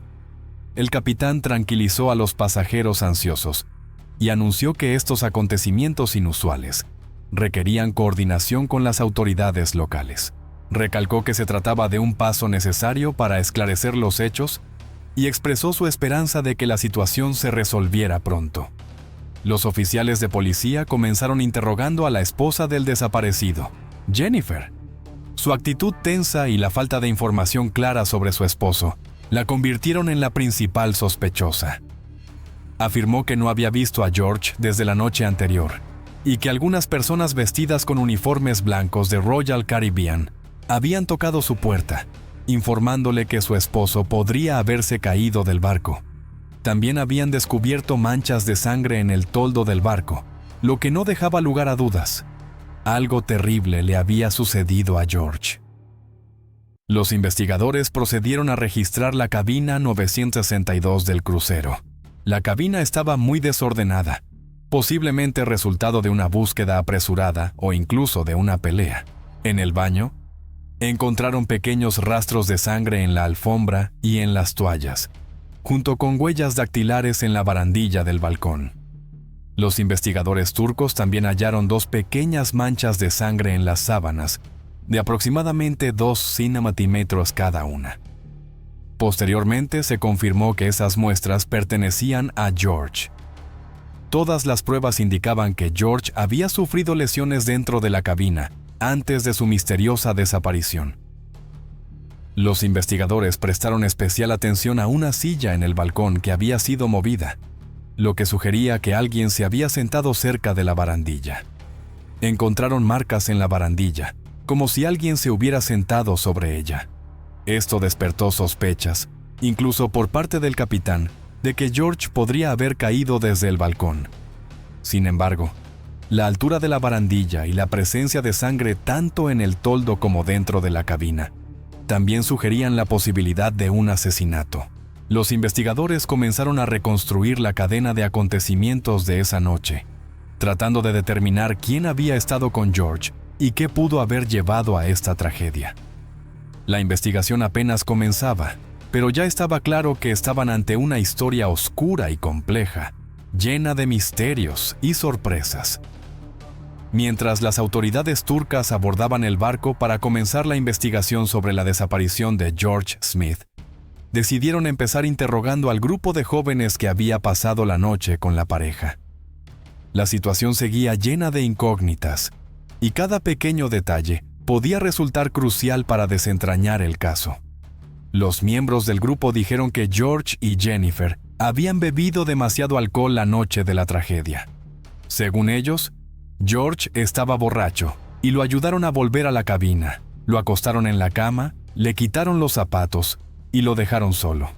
El capitán tranquilizó a los pasajeros ansiosos y anunció que estos acontecimientos inusuales requerían coordinación con las autoridades locales. Recalcó que se trataba de un paso necesario para esclarecer los hechos y expresó su esperanza de que la situación se resolviera pronto. Los oficiales de policía comenzaron interrogando a la esposa del desaparecido, Jennifer. Su actitud tensa y la falta de información clara sobre su esposo la convirtieron en la principal sospechosa. Afirmó que no había visto a George desde la noche anterior y que algunas personas vestidas con uniformes blancos de Royal Caribbean habían tocado su puerta, informándole que su esposo podría haberse caído del barco. También habían descubierto manchas de sangre en el toldo del barco, lo que no dejaba lugar a dudas. Algo terrible le había sucedido a George. Los investigadores procedieron a registrar la cabina 962 del crucero. La cabina estaba muy desordenada, posiblemente resultado de una búsqueda apresurada o incluso de una pelea. En el baño, encontraron pequeños rastros de sangre en la alfombra y en las toallas, junto con huellas dactilares en la barandilla del balcón. Los investigadores turcos también hallaron 2 pequeñas manchas de sangre en las sábanas, de aproximadamente 2 centímetros cada una. Posteriormente se confirmó que esas muestras pertenecían a George. Todas las pruebas indicaban que George había sufrido lesiones dentro de la cabina antes de su misteriosa desaparición. Los investigadores prestaron especial atención a una silla en el balcón que había sido movida, lo que sugería que alguien se había sentado cerca de la barandilla. Encontraron marcas en la barandilla, como si alguien se hubiera sentado sobre ella. Esto despertó sospechas, incluso por parte del capitán, de que George podría haber caído desde el balcón. Sin embargo, la altura de la barandilla y la presencia de sangre tanto en el toldo como dentro de la cabina también sugerían la posibilidad de un asesinato. Los investigadores comenzaron a reconstruir la cadena de acontecimientos de esa noche, tratando de determinar quién había estado con George y qué pudo haber llevado a esta tragedia. La investigación apenas comenzaba, pero ya estaba claro que estaban ante una historia oscura y compleja, llena de misterios y sorpresas. Mientras las autoridades turcas abordaban el barco para comenzar la investigación sobre la desaparición de George Smith, decidieron empezar interrogando al grupo de jóvenes que había pasado la noche con la pareja. La situación seguía llena de incógnitas, y cada pequeño detalle podía resultar crucial para desentrañar el caso. Los miembros del grupo dijeron que George y Jennifer habían bebido demasiado alcohol la noche de la tragedia. Según ellos, George estaba borracho y lo ayudaron a volver a la cabina, lo acostaron en la cama, le quitaron los zapatos y lo dejaron solo.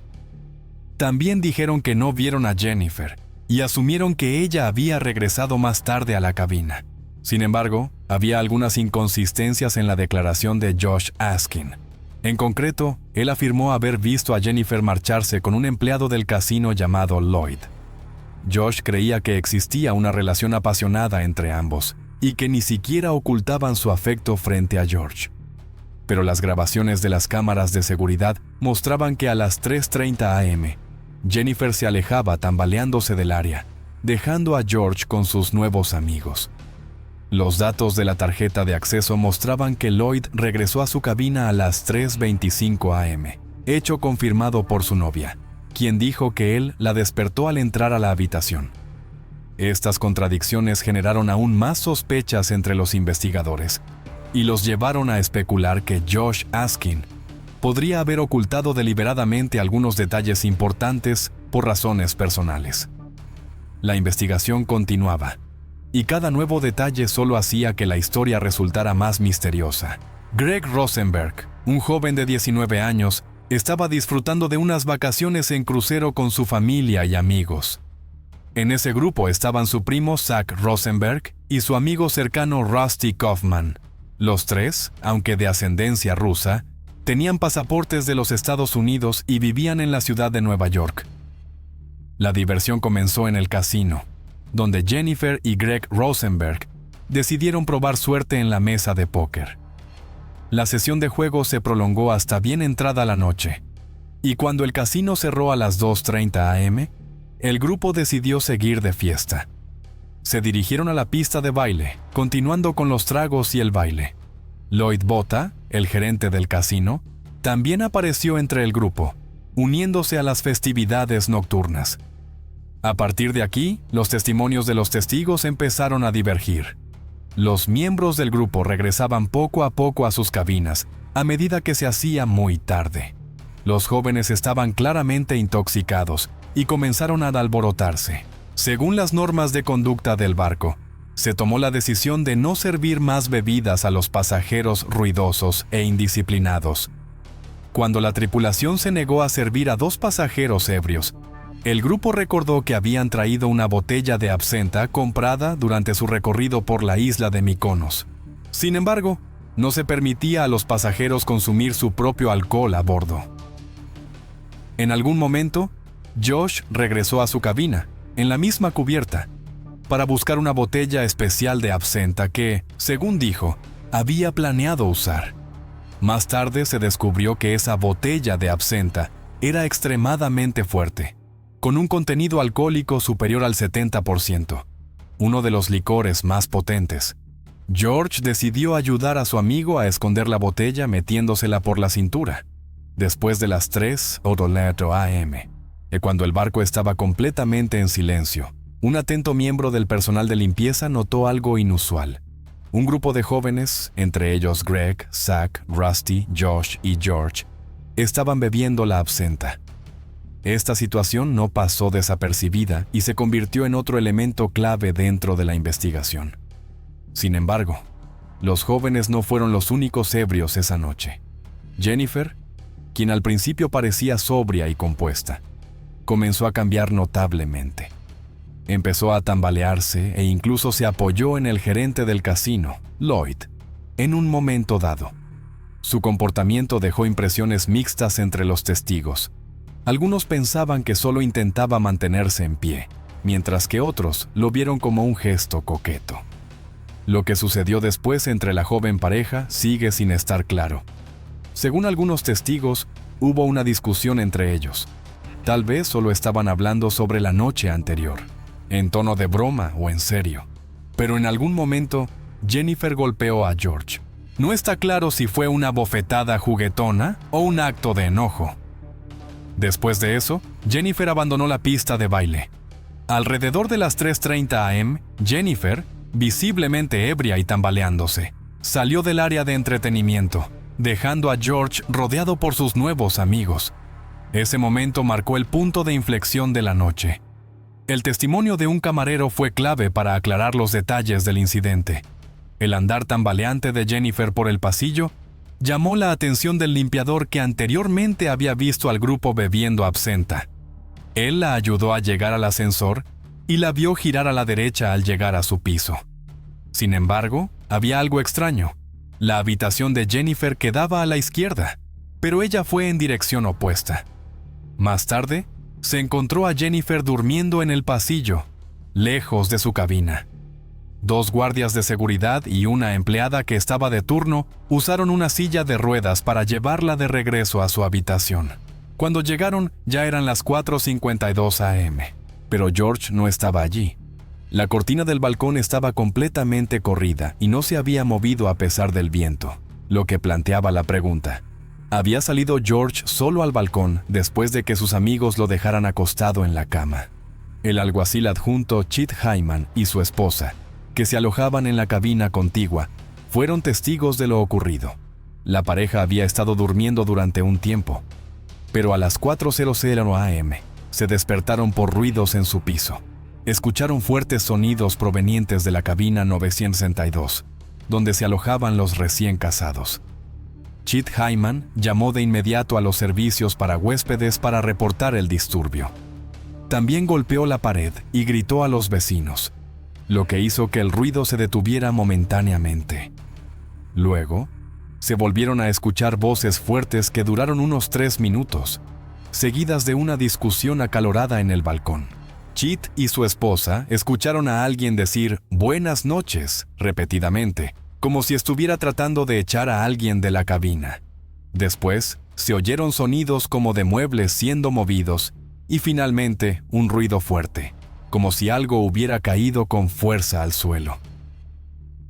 También dijeron que no vieron a Jennifer y asumieron que ella había regresado más tarde a la cabina. Sin embargo, había algunas inconsistencias en la declaración de Josh Askin. En concreto, él afirmó haber visto a Jennifer marcharse con un empleado del casino llamado Lloyd. Josh creía que existía una relación apasionada entre ambos y que ni siquiera ocultaban su afecto frente a George. Pero las grabaciones de las cámaras de seguridad mostraban que a las 3:30 a.m., Jennifer se alejaba tambaleándose del área, dejando a George con sus nuevos amigos. Los datos de la tarjeta de acceso mostraban que Lloyd regresó a su cabina a las 3:25 a.m., hecho confirmado por su novia, quien dijo que él la despertó al entrar a la habitación. Estas contradicciones generaron aún más sospechas entre los investigadores y los llevaron a especular que Josh Askin podría haber ocultado deliberadamente algunos detalles importantes por razones personales. La investigación continuaba, y cada nuevo detalle solo hacía que la historia resultara más misteriosa. Greg Rosenberg, un joven de 19 años, estaba disfrutando de unas vacaciones en crucero con su familia y amigos. En ese grupo estaban su primo Zach Rosenberg y su amigo cercano Rusty Kaufman. Los tres, aunque de ascendencia rusa, tenían pasaportes de los Estados Unidos y vivían en la ciudad de Nueva York. La diversión comenzó en el casino, donde Jennifer y Greg Rosenberg decidieron probar suerte en la mesa de póker. La sesión de juego se prolongó hasta bien entrada la noche, y cuando el casino cerró a las 2:30 a.m., el grupo decidió seguir de fiesta. Se dirigieron a la pista de baile, continuando con los tragos y el baile. Lloyd Bota, el gerente del casino, también apareció entre el grupo, uniéndose a las festividades nocturnas. A partir de aquí, los testimonios de los testigos empezaron a divergir. Los miembros del grupo regresaban poco a poco a sus cabinas, a medida que se hacía muy tarde. Los jóvenes estaban claramente intoxicados y comenzaron a alborotarse. Según las normas de conducta del barco, se tomó la decisión de no servir más bebidas a los pasajeros ruidosos e indisciplinados. Cuando la tripulación se negó a servir a 2 pasajeros ebrios, el grupo recordó que habían traído una botella de absenta comprada durante su recorrido por la isla de Mykonos. Sin embargo, no se permitía a los pasajeros consumir su propio alcohol a bordo. En algún momento, Josh regresó a su cabina, en la misma cubierta, para buscar una botella especial de absenta que, según dijo, había planeado usar. Más tarde se descubrió que esa botella de absenta era extremadamente fuerte, con un contenido alcohólico superior al 70%, uno de los licores más potentes. George decidió ayudar a su amigo a esconder la botella metiéndosela por la cintura, después de las 3:00 a.m., y cuando el barco estaba completamente en silencio. Un atento miembro del personal de limpieza notó algo inusual. Un grupo de jóvenes, entre ellos Greg, Zach, Rusty, Josh y George, estaban bebiendo la absenta. Esta situación no pasó desapercibida y se convirtió en otro elemento clave dentro de la investigación. Sin embargo, los jóvenes no fueron los únicos ebrios esa noche. Jennifer, quien al principio parecía sobria y compuesta, comenzó a cambiar notablemente. Empezó a tambalearse e incluso se apoyó en el gerente del casino, Lloyd, en un momento dado. Su comportamiento dejó impresiones mixtas entre los testigos. Algunos pensaban que solo intentaba mantenerse en pie, mientras que otros lo vieron como un gesto coqueto. Lo que sucedió después entre la joven pareja sigue sin estar claro. Según algunos testigos, hubo una discusión entre ellos. Tal vez solo estaban hablando sobre la noche anterior, en tono de broma o en serio. Pero en algún momento, Jennifer golpeó a George. No está claro si fue una bofetada juguetona o un acto de enojo. Después de eso, Jennifer abandonó la pista de baile. Alrededor de las 3:30 am, Jennifer, visiblemente ebria y tambaleándose, salió del área de entretenimiento, dejando a George rodeado por sus nuevos amigos. Ese momento marcó el punto de inflexión de la noche. El testimonio de un camarero fue clave para aclarar los detalles del incidente. El andar tambaleante de Jennifer por el pasillo llamó la atención del limpiador que anteriormente había visto al grupo bebiendo absenta. Él la ayudó a llegar al ascensor y la vio girar a la derecha al llegar a su piso. Sin embargo, había algo extraño. La habitación de Jennifer quedaba a la izquierda, pero ella fue en dirección opuesta. Más tarde, se encontró a Jennifer durmiendo en el pasillo, lejos de su cabina. 2 guardias de seguridad y una empleada que estaba de turno usaron una silla de ruedas para llevarla de regreso a su habitación. Cuando llegaron, ya eran las 4:52 am, pero George no estaba allí. La cortina del balcón estaba completamente corrida y no se había movido a pesar del viento, lo que planteaba la pregunta: ¿había salido George solo al balcón después de que sus amigos lo dejaran acostado en la cama? El alguacil adjunto Chet Hyman y su esposa, que se alojaban en la cabina contigua, fueron testigos de lo ocurrido. La pareja había estado durmiendo durante un tiempo, pero a las 4:00 am se despertaron por ruidos en su piso. Escucharon fuertes sonidos provenientes de la cabina 962, donde se alojaban los recién casados. Chet Hyman llamó de inmediato a los servicios para huéspedes para reportar el disturbio. También golpeó la pared y gritó a los vecinos, lo que hizo que el ruido se detuviera momentáneamente. Luego, se volvieron a escuchar voces fuertes que duraron unos 3 minutos, seguidas de una discusión acalorada en el balcón. Chet y su esposa escucharon a alguien decir «buenas noches» repetidamente, como si estuviera tratando de echar a alguien de la cabina. Después, se oyeron sonidos como de muebles siendo movidos y finalmente un ruido fuerte, como si algo hubiera caído con fuerza al suelo.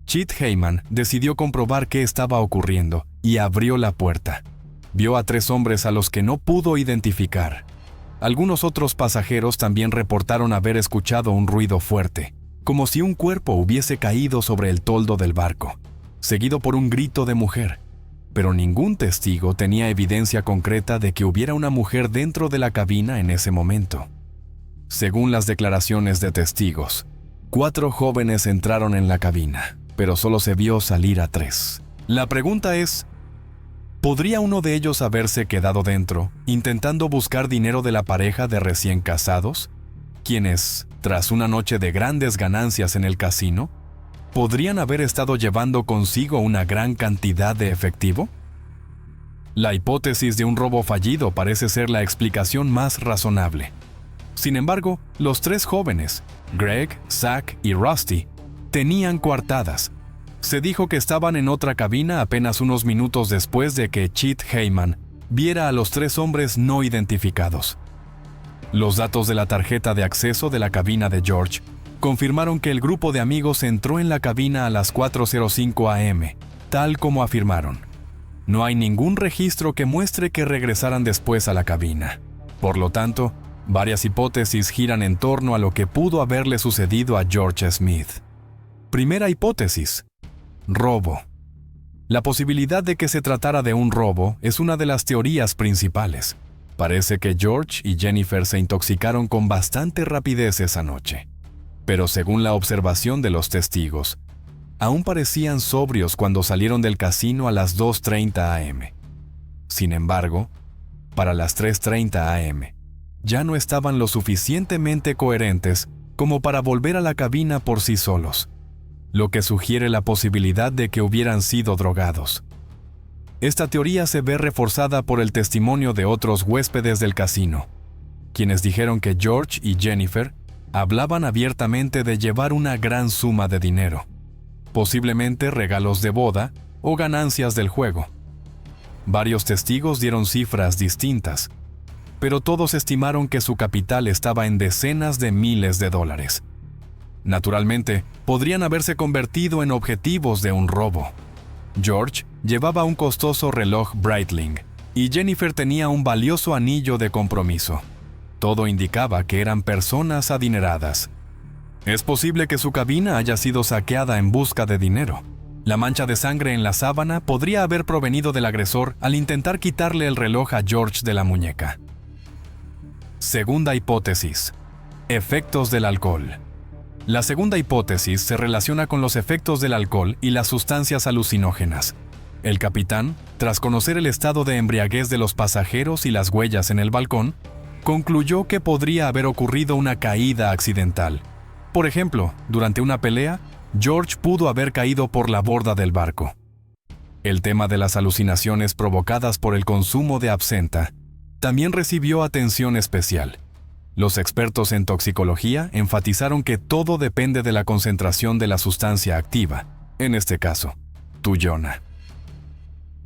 Chet Hyman decidió comprobar qué estaba ocurriendo y abrió la puerta. Vio a 3 hombres a los que no pudo identificar. Algunos otros pasajeros también reportaron haber escuchado un ruido fuerte, como si un cuerpo hubiese caído sobre el toldo del barco, seguido por un grito de mujer. Pero ningún testigo tenía evidencia concreta de que hubiera una mujer dentro de la cabina en ese momento. Según las declaraciones de testigos, 4 jóvenes entraron en la cabina, pero solo se vio salir a 3. La pregunta es, ¿podría uno de ellos haberse quedado dentro, intentando buscar dinero de la pareja de recién casados, quienes, tras una noche de grandes ganancias en el casino, podrían haber estado llevando consigo una gran cantidad de efectivo? La hipótesis de un robo fallido parece ser la explicación más razonable. Sin embargo, los 3 jóvenes, Greg, Zach y Rusty, tenían coartadas. Se dijo que estaban en otra cabina apenas unos minutos después de que Chet Hyman viera a los 3 hombres no identificados. Los datos de la tarjeta de acceso de la cabina de George confirmaron que el grupo de amigos entró en la cabina a las 4:05 am, tal como afirmaron. No hay ningún registro que muestre que regresaran después a la cabina. Por lo tanto, varias hipótesis giran en torno a lo que pudo haberle sucedido a George Smith. Primera hipótesis: robo. La posibilidad de que se tratara de un robo es una de las teorías principales. Parece que George y Jennifer se intoxicaron con bastante rapidez esa noche. Pero según la observación de los testigos, aún parecían sobrios cuando salieron del casino a las 2:30 am. Sin embargo, para las 3:30 am, ya no estaban lo suficientemente coherentes como para volver a la cabina por sí solos, lo que sugiere la posibilidad de que hubieran sido drogados. Esta teoría se ve reforzada por el testimonio de otros huéspedes del casino, quienes dijeron que George y Jennifer hablaban abiertamente de llevar una gran suma de dinero, posiblemente regalos de boda o ganancias del juego. Varios testigos dieron cifras distintas, pero todos estimaron que su capital estaba en decenas de miles de dólares. Naturalmente, podrían haberse convertido en objetivos de un robo. George llevaba un costoso reloj Breitling y Jennifer tenía un valioso anillo de compromiso. Todo indicaba que eran personas adineradas. Es posible que su cabina haya sido saqueada en busca de dinero. La mancha de sangre en la sábana podría haber provenido del agresor al intentar quitarle el reloj a George de la muñeca. Segunda hipótesis: efectos del alcohol. La segunda hipótesis se relaciona con los efectos del alcohol y las sustancias alucinógenas. El capitán, tras conocer el estado de embriaguez de los pasajeros y las huellas en el balcón, concluyó que podría haber ocurrido una caída accidental. Por ejemplo, durante una pelea, George pudo haber caído por la borda del barco. El tema de las alucinaciones provocadas por el consumo de absenta también recibió atención especial. Los expertos en toxicología enfatizaron que todo depende de la concentración de la sustancia activa, en este caso, tuyona.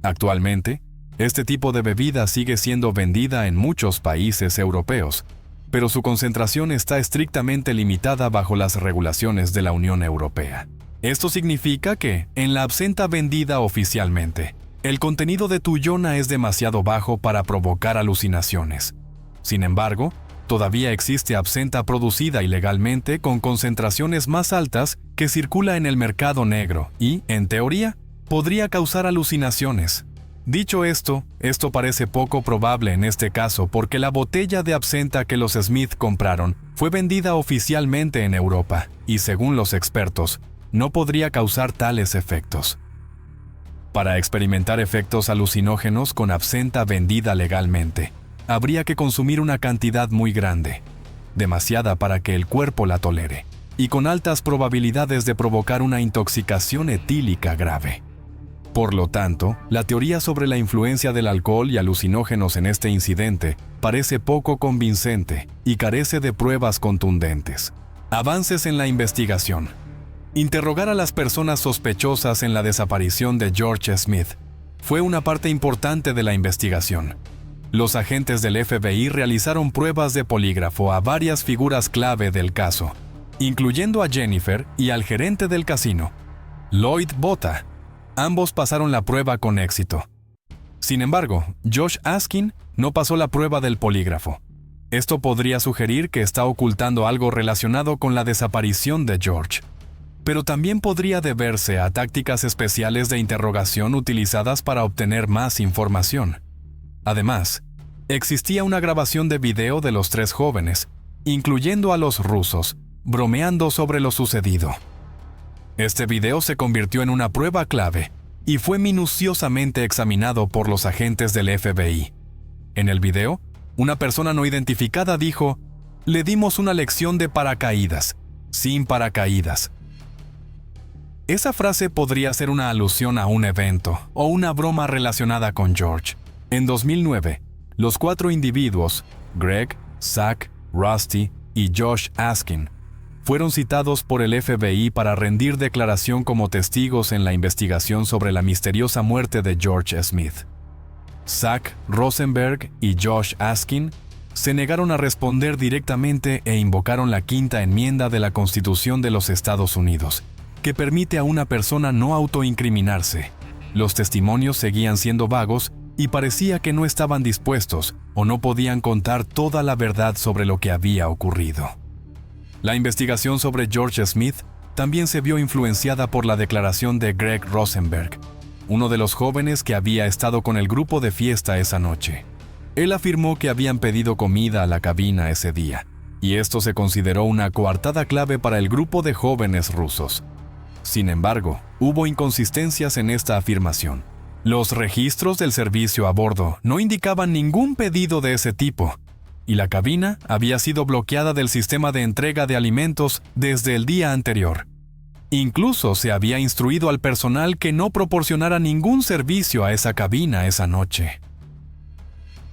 Actualmente, este tipo de bebida sigue siendo vendida en muchos países europeos, pero su concentración está estrictamente limitada bajo las regulaciones de la Unión Europea. Esto significa que, en la absenta vendida oficialmente, el contenido de tuyona es demasiado bajo para provocar alucinaciones. Sin embargo, todavía existe absenta producida ilegalmente con concentraciones más altas que circula en el mercado negro y, en teoría, podría causar alucinaciones. Dicho esto parece poco probable en este caso porque la botella de absenta que los Smith compraron fue vendida oficialmente en Europa y, según los expertos, no podría causar tales efectos. Para experimentar efectos alucinógenos con absenta vendida legalmente, habría que consumir una cantidad muy grande, demasiada para que el cuerpo la tolere, y con altas probabilidades de provocar una intoxicación etílica grave. Por lo tanto, la teoría sobre la influencia del alcohol y alucinógenos en este incidente parece poco convincente y carece de pruebas contundentes. Avances en la investigación. Interrogar a las personas sospechosas en la desaparición de George Smith fue una parte importante de la investigación. Los agentes del FBI realizaron pruebas de polígrafo a varias figuras clave del caso, incluyendo a Jennifer y al gerente del casino, Lloyd Botta. Ambos pasaron la prueba con éxito. Sin embargo, Josh Askin no pasó la prueba del polígrafo. Esto podría sugerir que está ocultando algo relacionado con la desaparición de George, pero también podría deberse a tácticas especiales de interrogación utilizadas para obtener más información. Además, existía una grabación de video de los tres jóvenes, incluyendo a los rusos, bromeando sobre lo sucedido. Este video se convirtió en una prueba clave y fue minuciosamente examinado por los agentes del FBI. En el video, una persona no identificada dijo: "Le dimos una lección de paracaídas, sin paracaídas". Esa frase podría ser una alusión a un evento o una broma relacionada con George. En 2009, los 4 individuos, Greg, Zach, Rusty y Josh Askin, fueron citados por el FBI para rendir declaración como testigos en la investigación sobre la misteriosa muerte de George Smith. Zach Rosenberg y Josh Askin se negaron a responder directamente e invocaron la Quinta Enmienda de la Constitución de los Estados Unidos, que permite a una persona no autoincriminarse. Los testimonios seguían siendo vagos y parecía que no estaban dispuestos o no podían contar toda la verdad sobre lo que había ocurrido. La investigación sobre George Smith también se vio influenciada por la declaración de Greg Rosenberg, uno de los jóvenes que había estado con el grupo de fiesta esa noche. Él afirmó que habían pedido comida a la cabina ese día, y esto se consideró una coartada clave para el grupo de jóvenes rusos. Sin embargo, hubo inconsistencias en esta afirmación. Los registros del servicio a bordo no indicaban ningún pedido de ese tipo. y la cabina había sido bloqueada del sistema de entrega de alimentos desde el día anterior. Incluso se había instruido al personal que no proporcionara ningún servicio a esa cabina esa noche.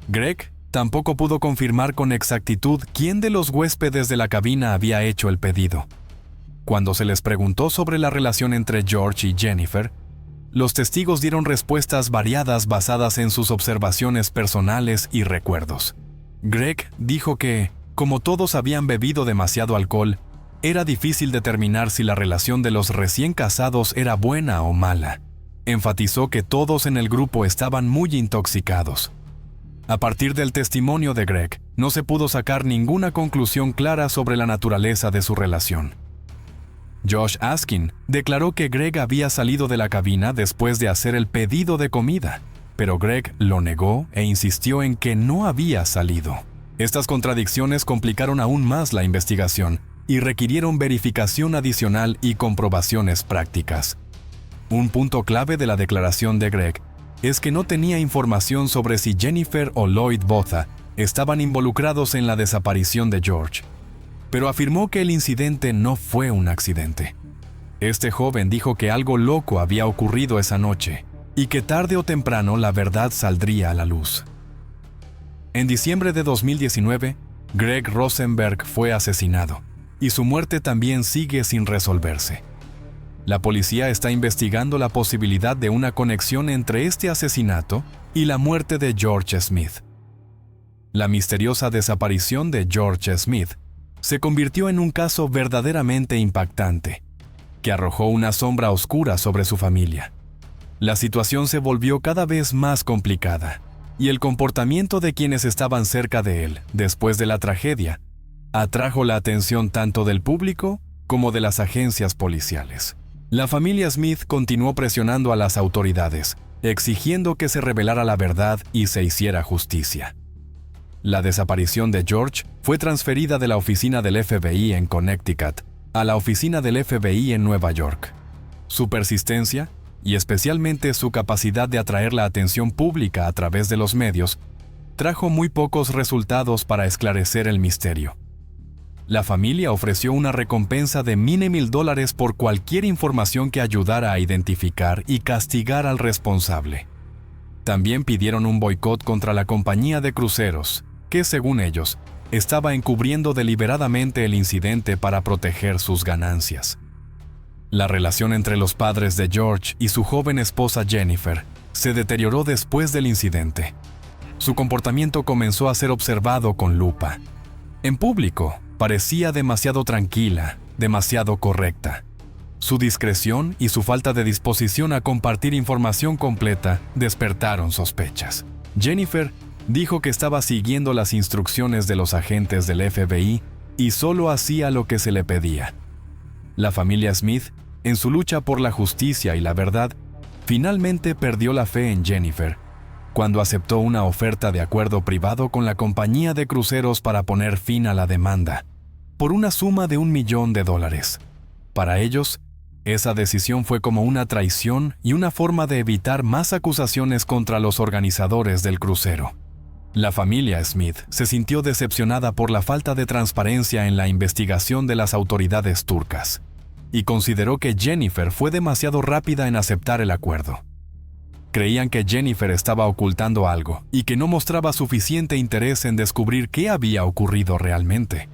Greg tampoco pudo confirmar con exactitud quién de los huéspedes de la cabina había hecho el pedido. Cuando se les preguntó sobre la relación entre George y Jennifer, los testigos dieron respuestas variadas basadas en sus observaciones personales y recuerdos. Greg dijo que, como todos habían bebido demasiado alcohol, era difícil determinar si la relación de los recién casados era buena o mala. Enfatizó que todos en el grupo estaban muy intoxicados. A partir del testimonio de Greg, no se pudo sacar ninguna conclusión clara sobre la naturaleza de su relación. Josh Askin declaró que Greg había salido de la cabina después de hacer el pedido de comida, pero Greg lo negó e insistió en que no había salido. Estas contradicciones complicaron aún más la investigación y requirieron verificación adicional y comprobaciones prácticas. Un punto clave de la declaración de Greg es que no tenía información sobre si Jennifer o Lloyd Botha estaban involucrados en la desaparición de George, pero afirmó que el incidente no fue un accidente. Este joven dijo que algo loco había ocurrido esa noche y que tarde o temprano la verdad saldría a la luz. En diciembre de 2019, Greg Rosenberg fue asesinado y su muerte también sigue sin resolverse. La policía está investigando la posibilidad de una conexión entre este asesinato y la muerte de George Smith. La misteriosa desaparición de George Smith se convirtió en un caso verdaderamente impactante, que arrojó una sombra oscura sobre su familia. La situación se volvió cada vez más complicada, y el comportamiento de quienes estaban cerca de él después de la tragedia atrajo la atención tanto del público como de las agencias policiales. La familia Smith continuó presionando a las autoridades, exigiendo que se revelara la verdad y se hiciera justicia. La desaparición de George fue transferida de la oficina del FBI en Connecticut a la oficina del FBI en Nueva York. Su persistencia, y especialmente su capacidad de atraer la atención pública a través de los medios, trajo muy pocos resultados para esclarecer el misterio. La familia ofreció una recompensa de $1,000,000 por cualquier información que ayudara a identificar y castigar al responsable. También pidieron un boicot contra la compañía de cruceros, que, según ellos, estaba encubriendo deliberadamente el incidente para proteger sus ganancias. La relación entre los padres de George y su joven esposa Jennifer se deterioró después del incidente. Su comportamiento comenzó a ser observado con lupa. En público, parecía demasiado tranquila, demasiado correcta. Su discreción y su falta de disposición a compartir información completa despertaron sospechas. Jennifer dijo que estaba siguiendo las instrucciones de los agentes del FBI y solo hacía lo que se le pedía. La familia Smith, en su lucha por la justicia y la verdad, finalmente perdió la fe en Jennifer cuando aceptó una oferta de acuerdo privado con la compañía de cruceros para poner fin a la demanda, por una suma de $1,000,000. Para ellos, esa decisión fue como una traición y una forma de evitar más acusaciones contra los organizadores del crucero. La familia Smith se sintió decepcionada por la falta de transparencia en la investigación de las autoridades turcas y consideró que Jennifer fue demasiado rápida en aceptar el acuerdo. Creían que Jennifer estaba ocultando algo y que no mostraba suficiente interés en descubrir qué había ocurrido realmente.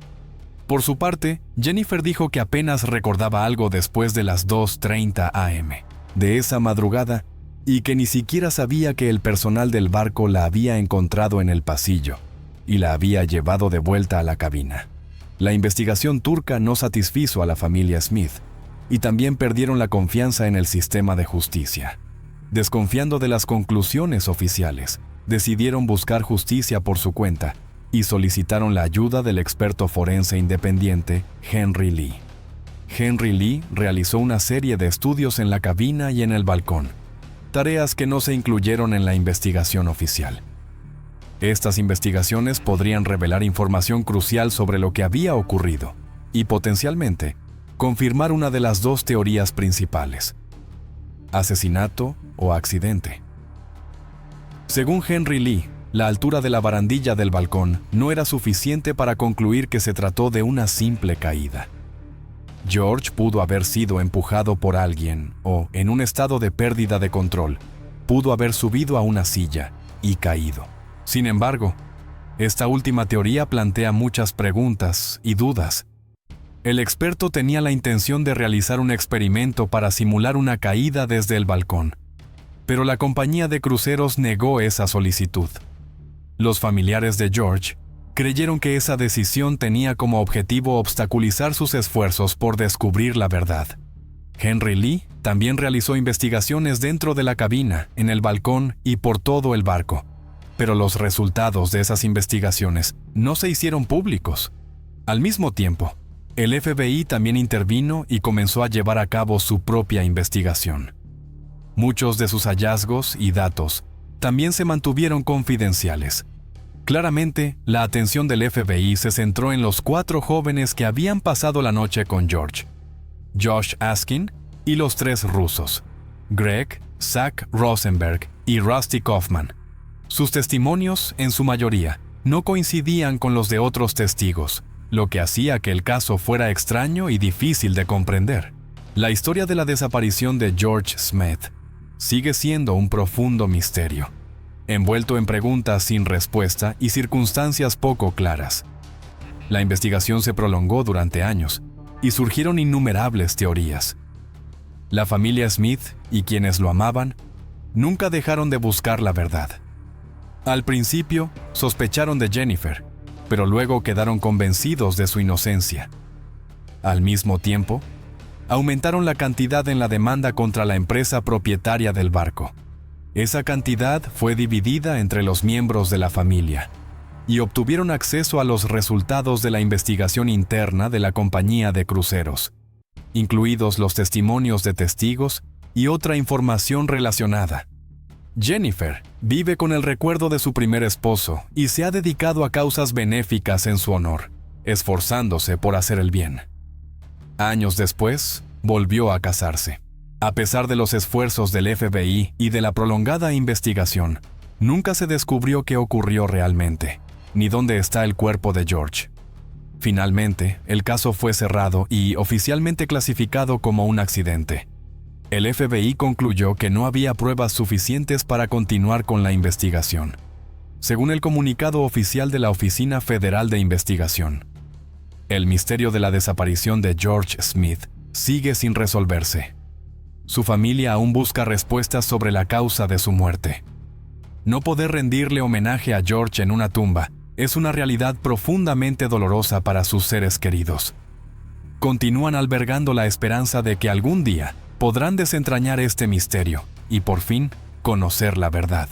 Por su parte, Jennifer dijo que apenas recordaba algo después de las 2:30 a.m. de esa madrugada y que ni siquiera sabía que el personal del barco la había encontrado en el pasillo y la había llevado de vuelta a la cabina. La investigación turca no satisfizo a la familia Smith y también perdieron la confianza en el sistema de justicia. Desconfiando de las conclusiones oficiales, decidieron buscar justicia por su cuenta y solicitaron la ayuda del experto forense independiente Henry Lee. Henry Lee realizó una serie de estudios en la cabina y en el balcón, tareas que no se incluyeron en la investigación oficial. Estas investigaciones podrían revelar información crucial sobre lo que había ocurrido y, potencialmente, confirmar una de las dos teorías principales: asesinato o accidente. Según Henry Lee, la altura de la barandilla del balcón no era suficiente para concluir que se trató de una simple caída. George pudo haber sido empujado por alguien o, en un estado de pérdida de control, pudo haber subido a una silla y caído. Sin embargo, esta última teoría plantea muchas preguntas y dudas. El experto tenía la intención de realizar un experimento para simular una caída desde el balcón, pero la compañía de cruceros negó esa solicitud. Los familiares de George creyeron que esa decisión tenía como objetivo obstaculizar sus esfuerzos por descubrir la verdad. Henry Lee también realizó investigaciones dentro de la cabina, en el balcón y por todo el barco, pero los resultados de esas investigaciones no se hicieron públicos. Al mismo tiempo, el FBI también intervino y comenzó a llevar a cabo su propia investigación. Muchos de sus hallazgos y datos también se mantuvieron confidenciales. Claramente, la atención del FBI se centró en los 4 jóvenes que habían pasado la noche con George: Josh Askin y los 3 rusos, Greg, Zach Rosenberg y Rusty Kaufman. Sus testimonios, en su mayoría, no coincidían con los de otros testigos, lo que hacía que el caso fuera extraño y difícil de comprender. La historia de la desaparición de George Smith sigue siendo un profundo misterio, envuelto en preguntas sin respuesta y circunstancias poco claras. La investigación se prolongó durante años y surgieron innumerables teorías. La familia Smith y quienes lo amaban nunca dejaron de buscar la verdad. Al principio, sospecharon de Jennifer, pero luego quedaron convencidos de su inocencia. Al mismo tiempo, aumentaron la cantidad en la demanda contra la empresa propietaria del barco. Esa cantidad fue dividida entre los miembros de la familia y obtuvieron acceso a los resultados de la investigación interna de la compañía de cruceros, incluidos los testimonios de testigos y otra información relacionada. Jennifer vive con el recuerdo de su primer esposo y se ha dedicado a causas benéficas en su honor, esforzándose por hacer el bien. Años después, volvió a casarse. A pesar de los esfuerzos del FBI y de la prolongada investigación, nunca se descubrió qué ocurrió realmente, ni dónde está el cuerpo de George. Finalmente, el caso fue cerrado y oficialmente clasificado como un accidente. El FBI concluyó que no había pruebas suficientes para continuar con la investigación, según el comunicado oficial de la Oficina Federal de Investigación. El misterio de la desaparición de George Smith sigue sin resolverse. Su familia aún busca respuestas sobre la causa de su muerte. No poder rendirle homenaje a George en una tumba es una realidad profundamente dolorosa para sus seres queridos. Continúan albergando la esperanza de que algún día podrán desentrañar este misterio y por fin conocer la verdad.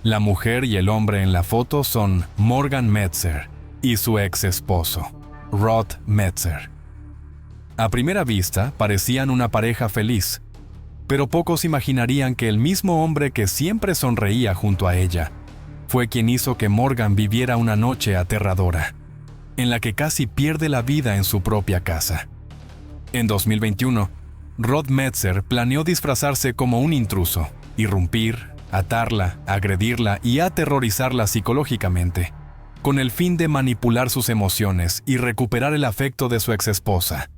La mujer y el hombre en la foto son Morgan Metzer y su ex esposo, Rod Metzer. A primera vista parecían una pareja feliz, pero pocos imaginarían que el mismo hombre que siempre sonreía junto a ella fue quien hizo que Morgan viviera una noche aterradora, en la que casi pierde la vida en su propia casa. En 2021, Rod Metzer planeó disfrazarse como un intruso, irrumpir, atarla, agredirla y aterrorizarla psicológicamente, con el fin de manipular sus emociones y recuperar el afecto de su exesposa.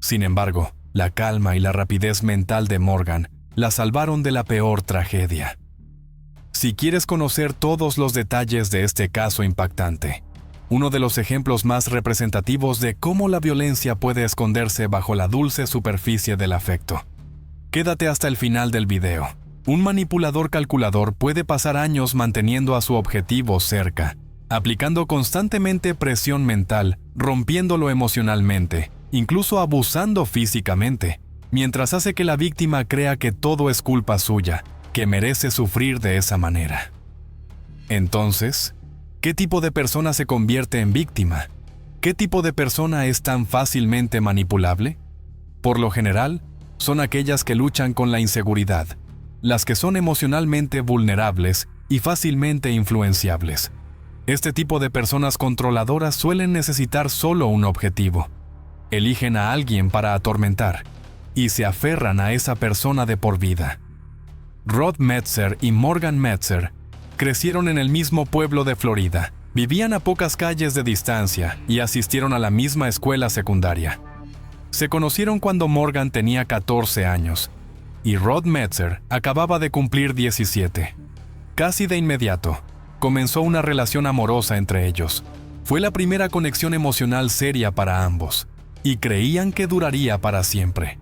Sin embargo, la calma y la rapidez mental de Morgan la salvaron de la peor tragedia. Si quieres conocer todos los detalles de este caso impactante, uno de los ejemplos más representativos de cómo la violencia puede esconderse bajo la dulce superficie del afecto, quédate hasta el final del video. Un manipulador calculador puede pasar años manteniendo a su objetivo cerca, aplicando constantemente presión mental, rompiéndolo emocionalmente, incluso abusando físicamente, mientras hace que la víctima crea que todo es culpa suya, que merece sufrir de esa manera. Entonces, ¿qué tipo de persona se convierte en víctima? ¿Qué tipo de persona es tan fácilmente manipulable? Por lo general, son aquellas que luchan con la inseguridad, las que son emocionalmente vulnerables y fácilmente influenciables. Este tipo de personas controladoras suelen necesitar solo un objetivo. Eligen a alguien para atormentar y se aferran a esa persona de por vida. Rod Metzer y Morgan Metzer crecieron en el mismo pueblo de Florida. Vivían a pocas calles de distancia y asistieron a la misma escuela secundaria. Se conocieron cuando Morgan tenía 14 años y Rod Metzer acababa de cumplir 17. Casi de inmediato, comenzó una relación amorosa entre ellos. Fue la primera conexión emocional seria para ambos y creían que duraría para siempre.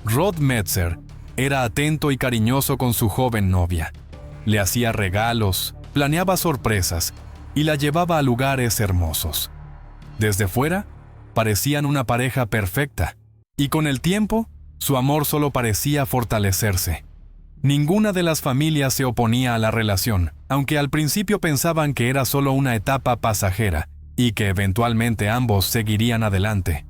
Rod Metzer era atento y cariñoso con su joven novia. Le hacía regalos, planeaba sorpresas y la llevaba a lugares hermosos. Desde fuera, parecían una pareja perfecta, y con el tiempo, su amor solo parecía fortalecerse. Ninguna de las familias se oponía a la relación, aunque al principio pensaban que era solo una etapa pasajera y que eventualmente ambos seguirían adelante.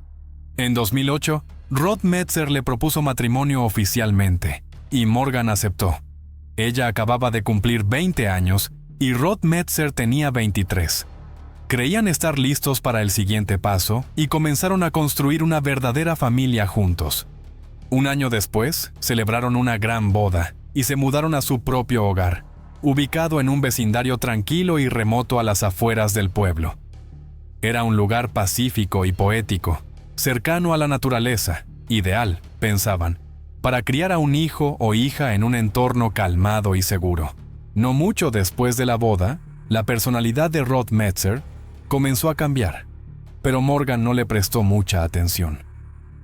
En 2008, Rod Metzer le propuso matrimonio oficialmente, y Morgan aceptó. Ella acababa de cumplir 20 años y Rod Metzer tenía 23. Creían estar listos para el siguiente paso y comenzaron a construir una verdadera familia juntos. Un año después, celebraron una gran boda y se mudaron a su propio hogar, ubicado en un vecindario tranquilo y remoto a las afueras del pueblo. Era un lugar pacífico y poético, cercano a la naturaleza, ideal, pensaban, para criar a un hijo o hija en un entorno calmado y seguro. No mucho después de la boda, la personalidad de Rod Metzer comenzó a cambiar, pero Morgan no le prestó mucha atención.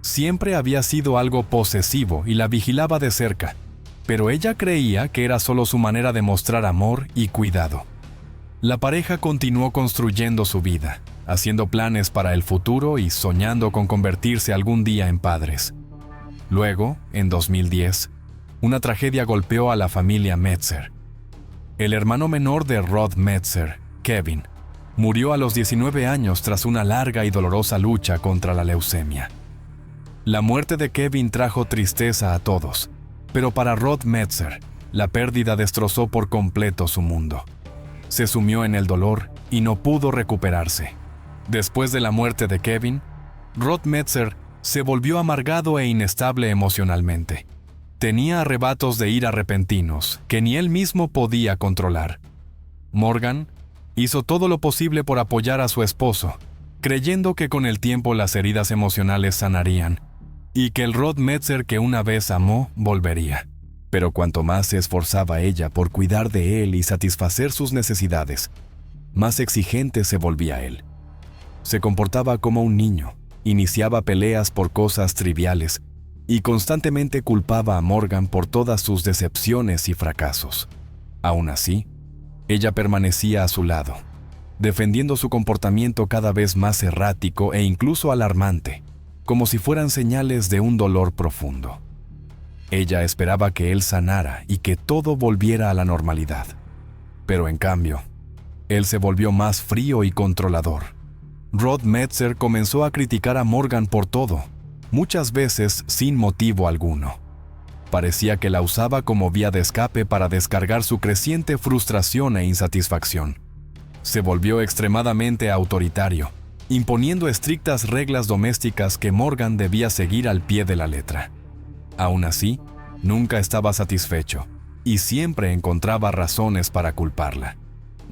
Siempre había sido algo posesivo y la vigilaba de cerca, pero ella creía que era solo su manera de mostrar amor y cuidado. La pareja continuó construyendo su vida, haciendo planes para el futuro y soñando con convertirse algún día en padres. Luego, en 2010, una tragedia golpeó a la familia Metzer. El hermano menor de Rod Metzer, Kevin, murió a los 19 años tras una larga y dolorosa lucha contra la leucemia. La muerte de Kevin trajo tristeza a todos, pero para Rod Metzer, la pérdida destrozó por completo su mundo. Se sumió en el dolor y no pudo recuperarse. Después de la muerte de Kevin, Rod Metzer se volvió amargado e inestable emocionalmente. Tenía arrebatos de ira repentinos que ni él mismo podía controlar. Morgan hizo todo lo posible por apoyar a su esposo, creyendo que con el tiempo las heridas emocionales sanarían y que el Rod Metzer que una vez amó volvería. Pero cuanto más se esforzaba ella por cuidar de él y satisfacer sus necesidades, más exigente se volvía él. Se comportaba como un niño, iniciaba peleas por cosas triviales y constantemente culpaba a Morgan por todas sus decepciones y fracasos. Aún así, ella permanecía a su lado, defendiendo su comportamiento cada vez más errático e incluso alarmante, como si fueran señales de un dolor profundo. Ella esperaba que él sanara y que todo volviera a la normalidad. Pero en cambio, él se volvió más frío y controlador. Rod Metzer comenzó a criticar a Morgan por todo, muchas veces sin motivo alguno. Parecía que la usaba como vía de escape para descargar su creciente frustración e insatisfacción. Se volvió extremadamente autoritario, imponiendo estrictas reglas domésticas que Morgan debía seguir al pie de la letra. Aún así, nunca estaba satisfecho y siempre encontraba razones para culparla.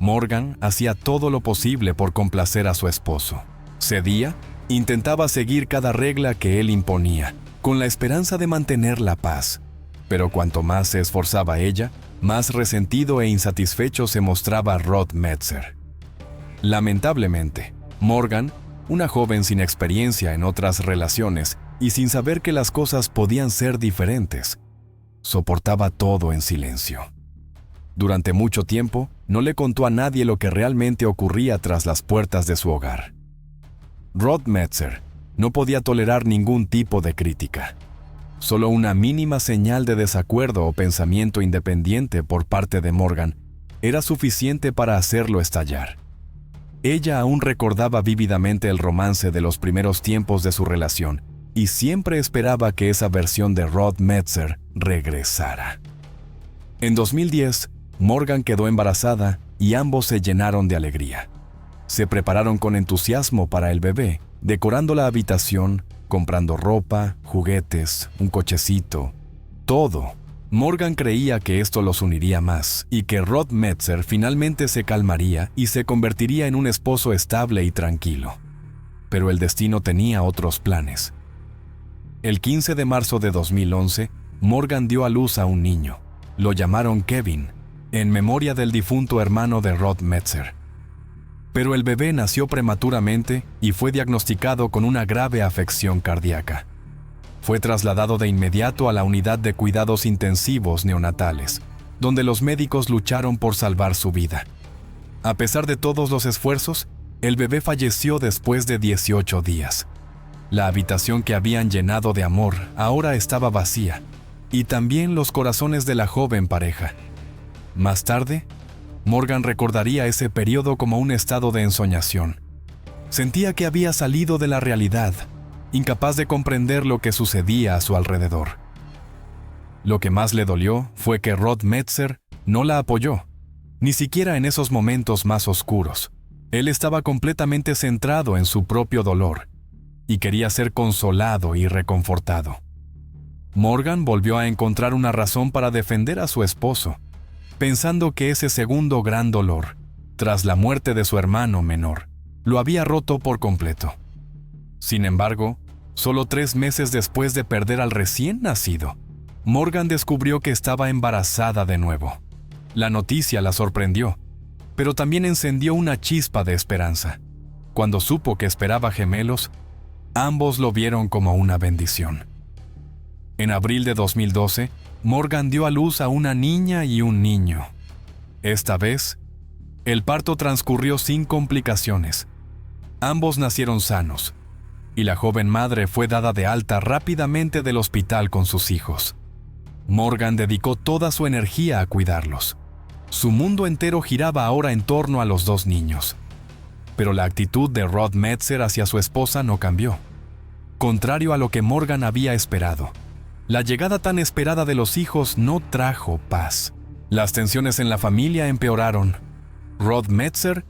Morgan hacía todo lo posible por complacer a su esposo. Cedía, intentaba seguir cada regla que él imponía, con la esperanza de mantener la paz. Pero cuanto más se esforzaba ella, más resentido e insatisfecho se mostraba Rod Metzer. Lamentablemente, Morgan, una joven sin experiencia en otras relaciones y sin saber que las cosas podían ser diferentes, soportaba todo en silencio. Durante mucho tiempo, no le contó a nadie lo que realmente ocurría tras las puertas de su hogar. Rod Metzer no podía tolerar ningún tipo de crítica. Solo una mínima señal de desacuerdo o pensamiento independiente por parte de Morgan era suficiente para hacerlo estallar. Ella aún recordaba vívidamente el romance de los primeros tiempos de su relación y siempre esperaba que esa versión de Rod Metzer regresara. En 2010, Morgan quedó embarazada y ambos se llenaron de alegría. Se prepararon con entusiasmo para el bebé, decorando la habitación, comprando ropa, juguetes, un cochecito, todo Morgan creía que esto los uniría más y que Rod Metzer finalmente se calmaría y se convertiría en un esposo estable y tranquilo. Pero el destino tenía otros planes. El 15 de marzo de 2011, Morgan dio a luz a un niño. Lo llamaron Kevin, en memoria del difunto hermano de Rod Metzer. Pero el bebé nació prematuramente y fue diagnosticado con una grave afección cardíaca. Fue trasladado de inmediato a la unidad de cuidados intensivos neonatales, donde los médicos lucharon por salvar su vida. A pesar de todos los esfuerzos, el bebé falleció después de 18 días. La habitación que habían llenado de amor ahora estaba vacía, y también los corazones de la joven pareja. Más tarde, Morgan recordaría ese periodo como un estado de ensoñación. Sentía que había salido de la realidad, incapaz de comprender lo que sucedía a su alrededor. Lo que más le dolió fue que Rod Metzer no la apoyó, ni siquiera en esos momentos más oscuros. Él estaba completamente centrado en su propio dolor y quería ser consolado y reconfortado. Morgan volvió a encontrar una razón para defender a su esposo, pensando que ese segundo gran dolor, tras la muerte de su hermano menor, lo había roto por completo. Sin embargo, solo 3 meses después de perder al recién nacido, Morgan descubrió que estaba embarazada de nuevo. La noticia la sorprendió, pero también encendió una chispa de esperanza. Cuando supo que esperaba gemelos, ambos lo vieron como una bendición. En abril de 2012, Morgan dio a luz a una niña y un niño. Esta vez, el parto transcurrió sin complicaciones. Ambos nacieron sanos, y la joven madre fue dada de alta rápidamente del hospital con sus hijos. Morgan dedicó toda su energía a cuidarlos. Su mundo entero giraba ahora en torno a los 2 niños. Pero la actitud de Rod Metzer hacia su esposa no cambió. Contrario a lo que Morgan había esperado, la llegada tan esperada de los hijos no trajo paz. Las tensiones en la familia empeoraron. Rod Metzer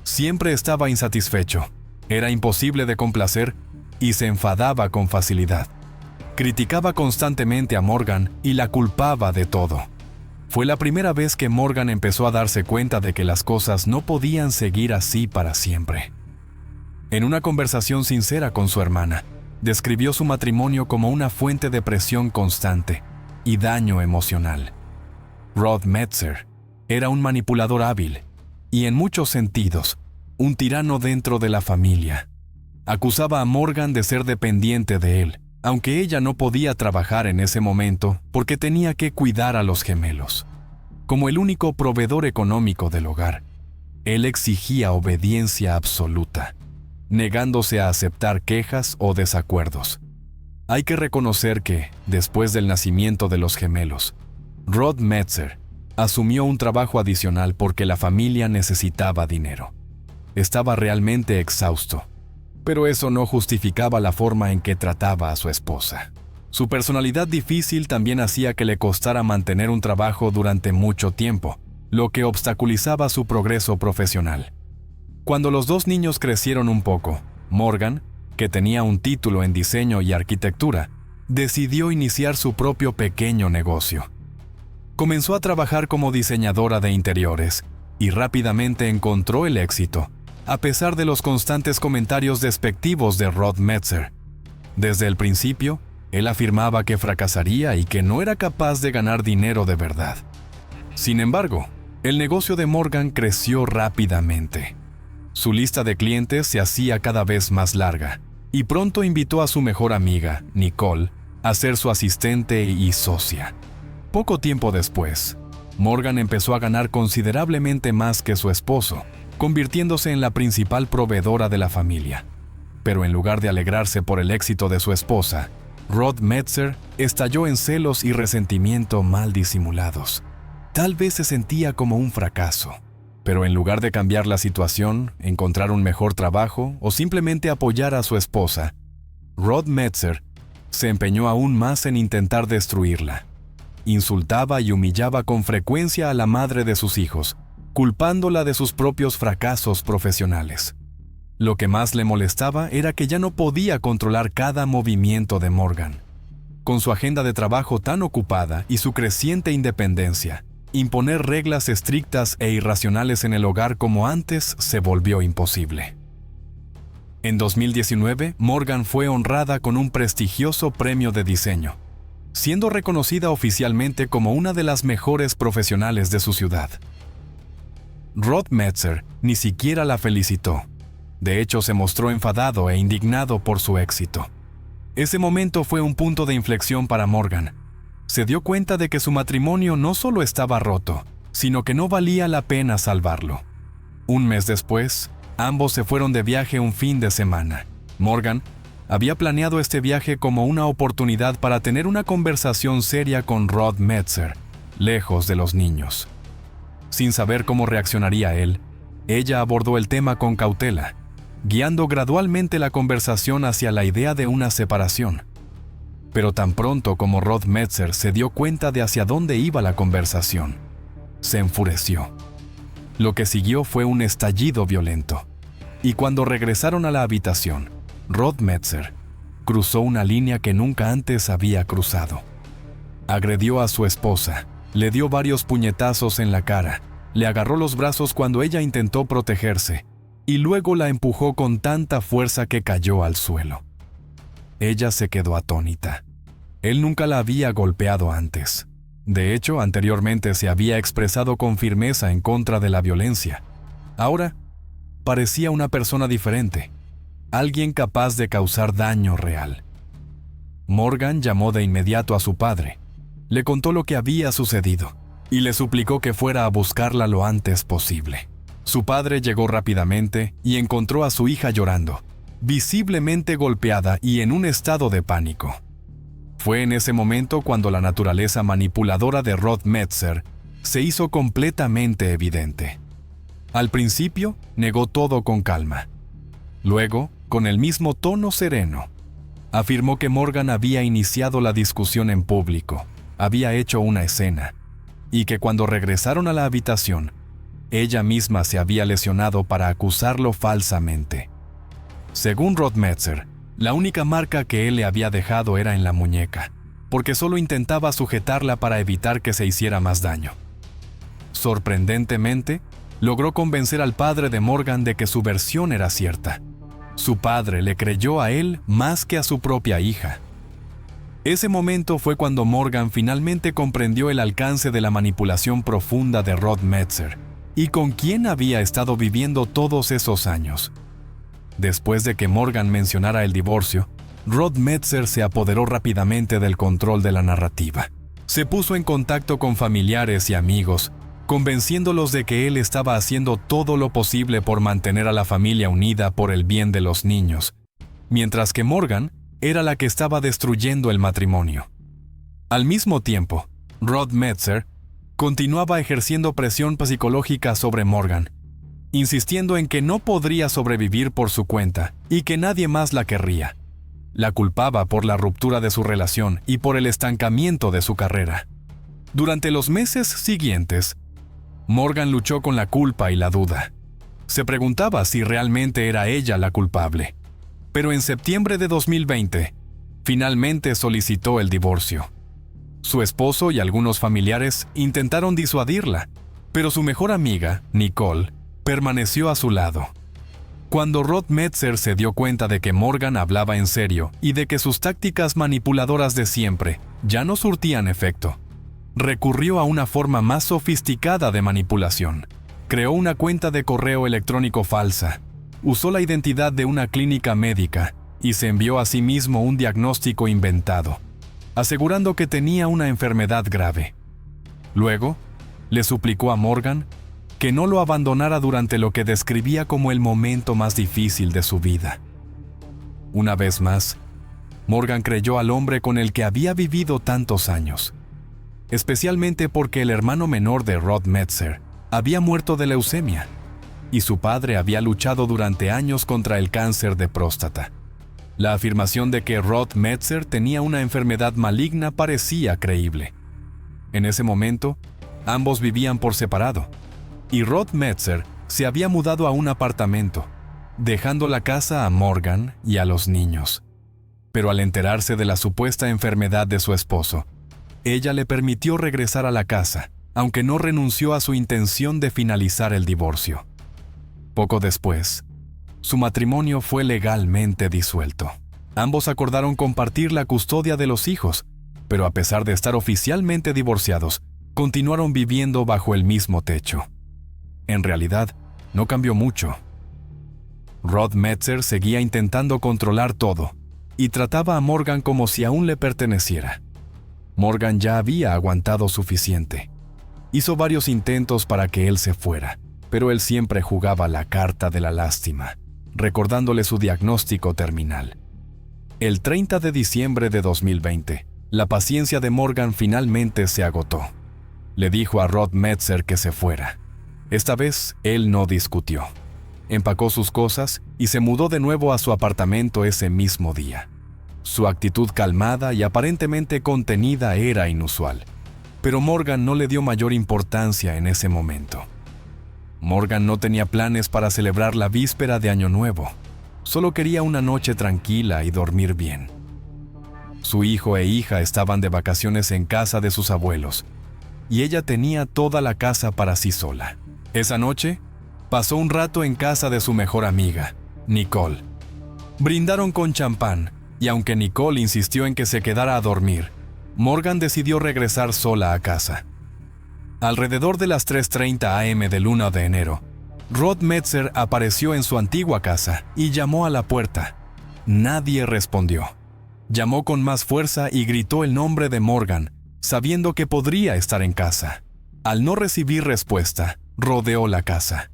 siempre estaba insatisfecho, era imposible de complacer y se enfadaba con facilidad. Criticaba constantemente a Morgan y la culpaba de todo. Fue la primera vez que Morgan empezó a darse cuenta de que las cosas no podían seguir así para siempre. En una conversación sincera con su hermana, describió su matrimonio como una fuente de presión constante y daño emocional. Rod Metzer era un manipulador hábil y, en muchos sentidos, un tirano dentro de la familia. Acusaba a Morgan de ser dependiente de él, aunque ella no podía trabajar en ese momento porque tenía que cuidar a los gemelos. Como el único proveedor económico del hogar, él exigía obediencia absoluta, negándose a aceptar quejas o desacuerdos. Hay que reconocer que, después del nacimiento de los gemelos, Rod Metzer asumió un trabajo adicional porque la familia necesitaba dinero. Estaba realmente exhausto, pero eso no justificaba la forma en que trataba a su esposa. Su personalidad difícil también hacía que le costara mantener un trabajo durante mucho tiempo, lo que obstaculizaba su progreso profesional. Cuando los 2 niños crecieron un poco, Morgan, que tenía un título en diseño y arquitectura, decidió iniciar su propio pequeño negocio. Comenzó a trabajar como diseñadora de interiores y rápidamente encontró el éxito, a pesar de los constantes comentarios despectivos de Rod Metzer. Desde el principio, él afirmaba que fracasaría y que no era capaz de ganar dinero de verdad. Sin embargo, el negocio de Morgan creció rápidamente. Su lista de clientes se hacía cada vez más larga, y pronto invitó a su mejor amiga, Nicole, a ser su asistente y socia. Poco tiempo después, Morgan empezó a ganar considerablemente más que su esposo, convirtiéndose en la principal proveedora de la familia. Pero en lugar de alegrarse por el éxito de su esposa, Rod Metzer estalló en celos y resentimiento mal disimulados. Tal vez se sentía como un fracaso, pero en lugar de cambiar la situación, encontrar un mejor trabajo o simplemente apoyar a su esposa, Rod Metzer se empeñó aún más en intentar destruirla. Insultaba y humillaba con frecuencia a la madre de sus hijos, culpándola de sus propios fracasos profesionales. Lo que más le molestaba era que ya no podía controlar cada movimiento de Morgan. con su agenda de trabajo tan ocupada y su creciente independencia, imponer reglas estrictas e irracionales en el hogar como antes se volvió imposible. En 2019, Morgan fue honrada con un prestigioso premio de diseño, siendo reconocida oficialmente como una de las mejores profesionales de su ciudad. Rod Metzer ni siquiera la felicitó. De hecho, se mostró enfadado e indignado por su éxito. Ese momento fue un punto de inflexión para Morgan. Se dio cuenta de que su matrimonio no solo estaba roto, sino que no valía la pena salvarlo. Un mes después, ambos se fueron de viaje un fin de semana. Morgan había planeado este viaje como una oportunidad para tener una conversación seria con Rod Metzer, lejos de los niños. Sin saber cómo reaccionaría él, ella abordó el tema con cautela, guiando gradualmente la conversación hacia la idea de una separación. Pero tan pronto como Rod Metzer se dio cuenta de hacia dónde iba la conversación, se enfureció. Lo que siguió fue un estallido violento. Y cuando regresaron a la habitación, Rod Metzer cruzó una línea que nunca antes había cruzado. Agredió a su esposa, le dio varios puñetazos en la cara, le agarró los brazos cuando ella intentó protegerse, y luego la empujó con tanta fuerza que cayó al suelo. Ella se quedó atónita. Él nunca la había golpeado antes. De hecho, anteriormente se había expresado con firmeza en contra de la violencia. Ahora, parecía una persona diferente, alguien capaz de causar daño real. Morgan llamó de inmediato a su padre, le contó lo que había sucedido y le suplicó que fuera a buscarla lo antes posible. Su padre llegó rápidamente y encontró a su hija llorando, visiblemente golpeada y en un estado de pánico. Fue en ese momento cuando la naturaleza manipuladora de Rod Metzer se hizo completamente evidente. Al principio, negó todo con calma. Luego, con el mismo tono sereno, afirmó que Morgan había iniciado la discusión en público, había hecho una escena, y que cuando regresaron a la habitación, ella misma se había lesionado para acusarlo falsamente. Según Rod Metzer, la única marca que él le había dejado era en la muñeca, porque solo intentaba sujetarla para evitar que se hiciera más daño. Sorprendentemente, logró convencer al padre de Morgan de que su versión era cierta. Su padre le creyó a él más que a su propia hija. Ese momento fue cuando Morgan finalmente comprendió el alcance de la manipulación profunda de Rod Metzer y con quién había estado viviendo todos esos años. Después de que Morgan mencionara el divorcio, Rod Metzer se apoderó rápidamente del control de la narrativa. Se puso en contacto con familiares y amigos, convenciéndolos de que él estaba haciendo todo lo posible por mantener a la familia unida por el bien de los niños, mientras que Morgan era la que estaba destruyendo el matrimonio. Al mismo tiempo, Rod Metzer continuaba ejerciendo presión psicológica sobre Morgan, insistiendo en que no podría sobrevivir por su cuenta y que nadie más la querría. La culpaba por la ruptura de su relación y por el estancamiento de su carrera. Durante los meses siguientes, Morgan luchó con la culpa y la duda. Se preguntaba si realmente era ella la culpable. Pero en septiembre de 2020, finalmente solicitó el divorcio. Su esposo y algunos familiares intentaron disuadirla, pero su mejor amiga, Nicole, permaneció a su lado. Cuando Rod Metzer se dio cuenta de que Morgan hablaba en serio y de que sus tácticas manipuladoras de siempre ya no surtían efecto, recurrió a una forma más sofisticada de manipulación. Creó una cuenta de correo electrónico falsa, usó la identidad de una clínica médica y se envió a sí mismo un diagnóstico inventado, asegurando que tenía una enfermedad grave. Luego, le suplicó a Morgan que no lo abandonara durante lo que describía como el momento más difícil de su vida. Una vez más, Morgan creyó al hombre con el que había vivido tantos años, especialmente porque el hermano menor de Rod Metzer había muerto de leucemia y su padre había luchado durante años contra el cáncer de próstata. La afirmación de que Rod Metzer tenía una enfermedad maligna parecía creíble. En ese momento, ambos vivían por separado, y Rod Metzer se había mudado a un apartamento, dejando la casa a Morgan y a los niños. pero al enterarse de la supuesta enfermedad de su esposo, ella le permitió regresar a la casa, aunque no renunció a su intención de finalizar el divorcio. Poco después, su matrimonio fue legalmente disuelto. Ambos acordaron compartir la custodia de los hijos, pero a pesar de estar oficialmente divorciados, continuaron viviendo bajo el mismo techo. En realidad, no cambió mucho. Rod Metzer seguía intentando controlar todo y trataba a Morgan como si aún le perteneciera. Morgan ya había aguantado suficiente. Hizo varios intentos para que él se fuera, pero él siempre jugaba la carta de la lástima, recordándole su diagnóstico terminal. El 30 de diciembre de 2020, la paciencia de Morgan finalmente se agotó. Le dijo a Rod Metzer que se fuera. Esta vez, él no discutió. Empacó sus cosas y se mudó de nuevo a su apartamento ese mismo día. Su actitud calmada y aparentemente contenida era inusual, pero Morgan no le dio mayor importancia en ese momento. Morgan no tenía planes para celebrar la víspera de Año Nuevo. Solo quería una noche tranquila y dormir bien. Su hijo e hija estaban de vacaciones en casa de sus abuelos, y ella tenía toda la casa para sí sola. Esa noche, pasó un rato en casa de su mejor amiga, Nicole. Brindaron con champán, y aunque Nicole insistió en que se quedara a dormir, Morgan decidió regresar sola a casa. Alrededor de las 3:30 a.m. del 1 de enero, Rod Metzer apareció en su antigua casa y llamó a la puerta. Nadie respondió. Llamó con más fuerza y gritó el nombre de Morgan, sabiendo que podría estar en casa. Al no recibir respuesta, rodeó la casa.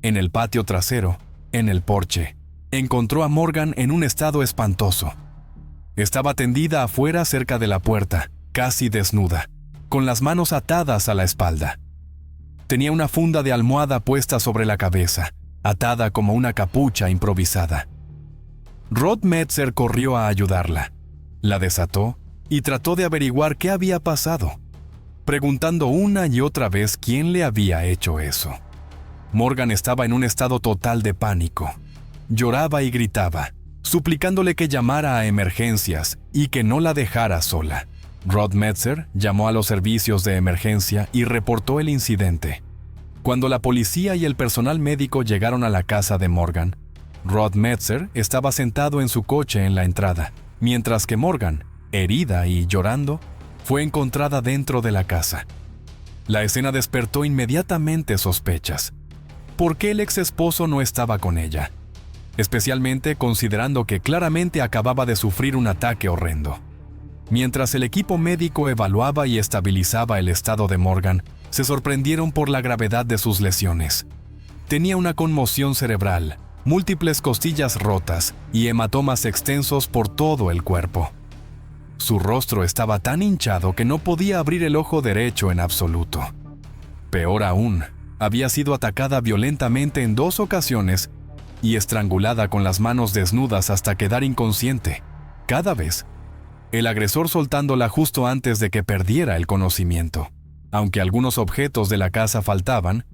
En el patio trasero, en el porche, encontró a Morgan en un estado espantoso. Estaba tendida afuera cerca de la puerta, casi desnuda, con las manos atadas a la espalda. Tenía una funda de almohada puesta sobre la cabeza, atada como una capucha improvisada. Rod Metzer corrió a ayudarla. La desató y trató de averiguar qué había pasado, preguntando una y otra vez quién le había hecho eso. Morgan estaba en un estado total de pánico. Lloraba y gritaba, suplicándole que llamara a emergencias y que no la dejara sola. Rod Metzer llamó a los servicios de emergencia y reportó el incidente. Cuando la policía y el personal médico llegaron a la casa de Morgan, Rod Metzer estaba sentado en su coche en la entrada, mientras que Morgan, herida y llorando, fue encontrada dentro de la casa. La escena despertó inmediatamente sospechas. ¿Por qué el ex esposo no estaba con ella? Especialmente considerando que claramente acababa de sufrir un ataque horrendo. Mientras el equipo médico evaluaba y estabilizaba el estado de Morgan, se sorprendieron por la gravedad de sus lesiones. Tenía una conmoción cerebral, múltiples costillas rotas y hematomas extensos por todo el cuerpo. Su rostro estaba tan hinchado que no podía abrir el ojo derecho en absoluto. Peor aún, había sido atacada violentamente en 2 ocasiones y estrangulada con las manos desnudas hasta quedar inconsciente, cada vez, el agresor soltándola justo antes de que perdiera el conocimiento. Aunque algunos objetos de la casa faltaban,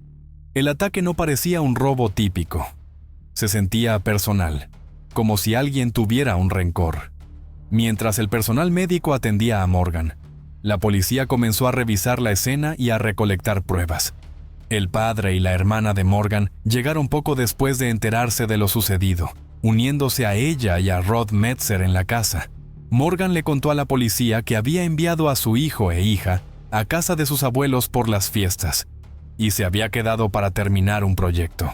el ataque no parecía un robo típico. Se sentía personal, como si alguien tuviera un rencor. Mientras el personal médico atendía a Morgan, la policía comenzó a revisar la escena y a recolectar pruebas. El padre y la hermana de Morgan llegaron poco después de enterarse de lo sucedido, uniéndose a ella y a Rod Metzer en la casa. Morgan le contó a la policía que había enviado a su hijo e hija a casa de sus abuelos por las fiestas y se había quedado para terminar un proyecto.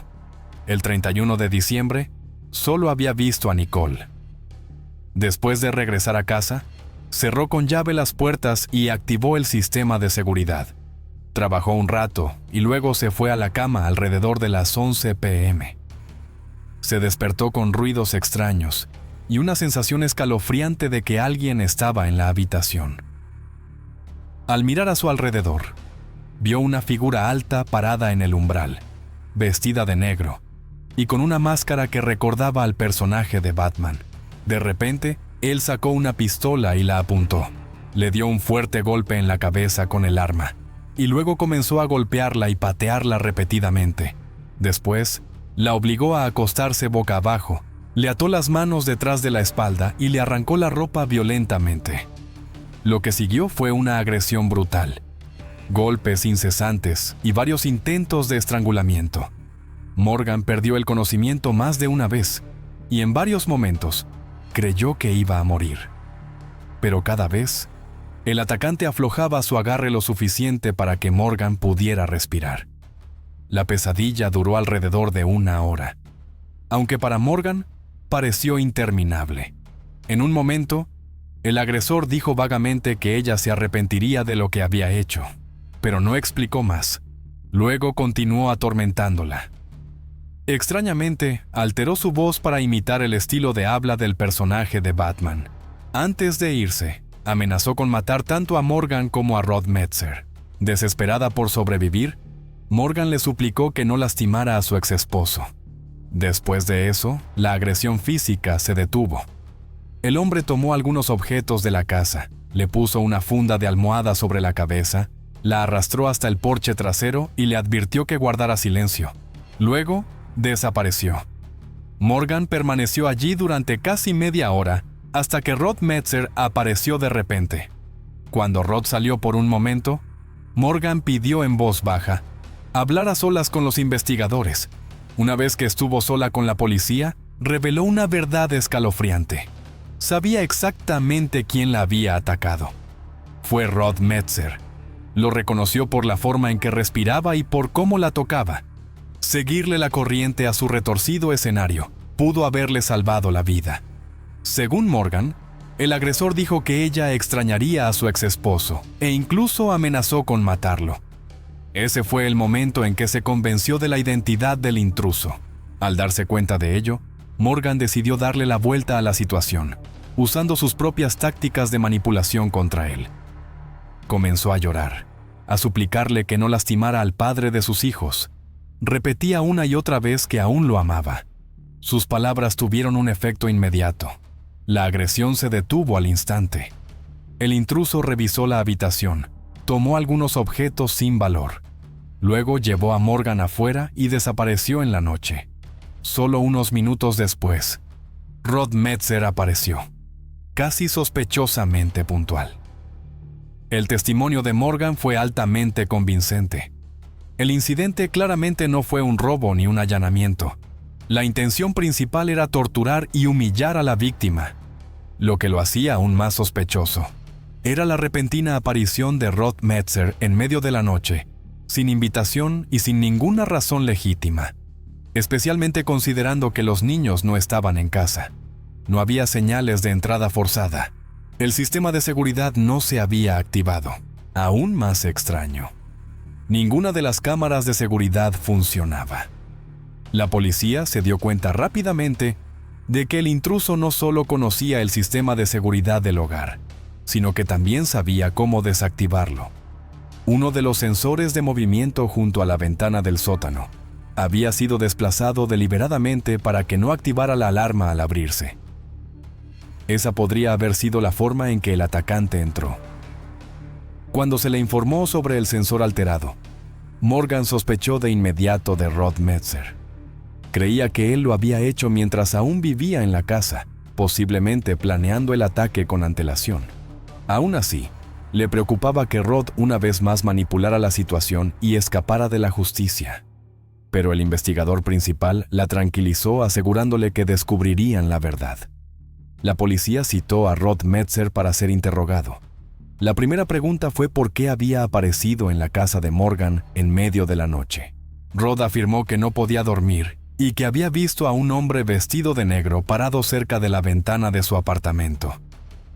El 31 de diciembre, solo había visto a Nicole. Después de regresar a casa, cerró con llave las puertas y activó el sistema de seguridad. Trabajó un rato y luego se fue a la cama alrededor de las 11 p.m. Se despertó con ruidos extraños y una sensación escalofriante de que alguien estaba en la habitación. Al mirar a su alrededor, vio una figura alta parada en el umbral, vestida de negro y con una máscara que recordaba al personaje de Batman. De repente, él sacó una pistola y la apuntó. Le dio un fuerte golpe en la cabeza con el arma y luego comenzó a golpearla y patearla repetidamente. Después, la obligó a acostarse boca abajo, Le ató las manos detrás de la espalda y le arrancó la ropa violentamente. Lo que siguió fue una agresión brutal. Golpes incesantes y varios intentos de estrangulamiento. Morgan perdió el conocimiento más de una vez y en varios momentos creyó que iba a morir. Pero cada vez, el atacante aflojaba su agarre lo suficiente para que Morgan pudiera respirar. La pesadilla duró alrededor de 1 hora, aunque para Morgan pareció interminable. En un momento, el agresor dijo vagamente que ella se arrepentiría de lo que había hecho, pero no explicó más. Luego continuó atormentándola. Extrañamente, alteró su voz para imitar el estilo de habla del personaje de Batman. Antes de irse, amenazó con matar tanto a Morgan como a Rod Metzer. Desesperada por sobrevivir, Morgan le suplicó que no lastimara a su exesposo. Después de eso, la agresión física se detuvo. El hombre tomó algunos objetos de la casa, le puso una funda de almohada sobre la cabeza, la arrastró hasta el porche trasero y le advirtió que guardara silencio. Luego, desapareció. Morgan permaneció allí durante casi media hora hasta que Rod Metzer apareció de repente. Cuando Rod salió por un momento, Morgan pidió en voz baja hablar a solas con los investigadores. Una vez que estuvo sola con la policía, reveló una verdad escalofriante. Sabía exactamente quién la había atacado. Fue Rod Metzer. Lo reconoció por la forma en que respiraba y por cómo la tocaba. Seguirle la corriente a su retorcido escenario pudo haberle salvado la vida. Según Morgan, el agresor dijo que ella extrañaría a su exesposo e incluso amenazó con matarlo. Ese fue el momento en que se convenció de la identidad del intruso. Al darse cuenta de ello, Morgan decidió darle la vuelta a la situación, usando sus propias tácticas de manipulación contra él. Comenzó a llorar, a suplicarle que no lastimara al padre de sus hijos. Repetía una y otra vez que aún lo amaba. Sus palabras tuvieron un efecto inmediato. La agresión se detuvo al instante. El intruso revisó la habitación, tomó algunos objetos sin valor. Luego llevó a Morgan afuera y desapareció en la noche. Solo unos minutos después, Rod Metzer apareció, casi sospechosamente puntual. El testimonio de Morgan fue altamente convincente. El incidente claramente no fue un robo ni un allanamiento. La intención principal era torturar y humillar a la víctima. Lo que lo hacía aún más sospechoso era la repentina aparición de Rod Metzer en medio de la noche, sin invitación y sin ninguna razón legítima, especialmente considerando que los niños no estaban en casa. No había señales de entrada forzada. El sistema de seguridad no se había activado. Aún más extraño, ninguna de las cámaras de seguridad funcionaba. La policía se dio cuenta rápidamente de que el intruso no solo conocía el sistema de seguridad del hogar, sino que también sabía cómo desactivarlo. Uno de los sensores de movimiento junto a la ventana del sótano había sido desplazado deliberadamente para que no activara la alarma al abrirse. Esa podría haber sido la forma en que el atacante entró. Cuando se le informó sobre el sensor alterado, Morgan sospechó de inmediato de Rod Metzer. Creía que él lo había hecho mientras aún vivía en la casa, posiblemente planeando el ataque con antelación. Aún así, le preocupaba que Rod una vez más manipulara la situación y escapara de la justicia. Pero el investigador principal la tranquilizó asegurándole que descubrirían la verdad. La policía citó a Rod Metzer para ser interrogado. La primera pregunta fue por qué había aparecido en la casa de Morgan en medio de la noche. Rod afirmó que no podía dormir y que había visto a un hombre vestido de negro parado cerca de la ventana de su apartamento.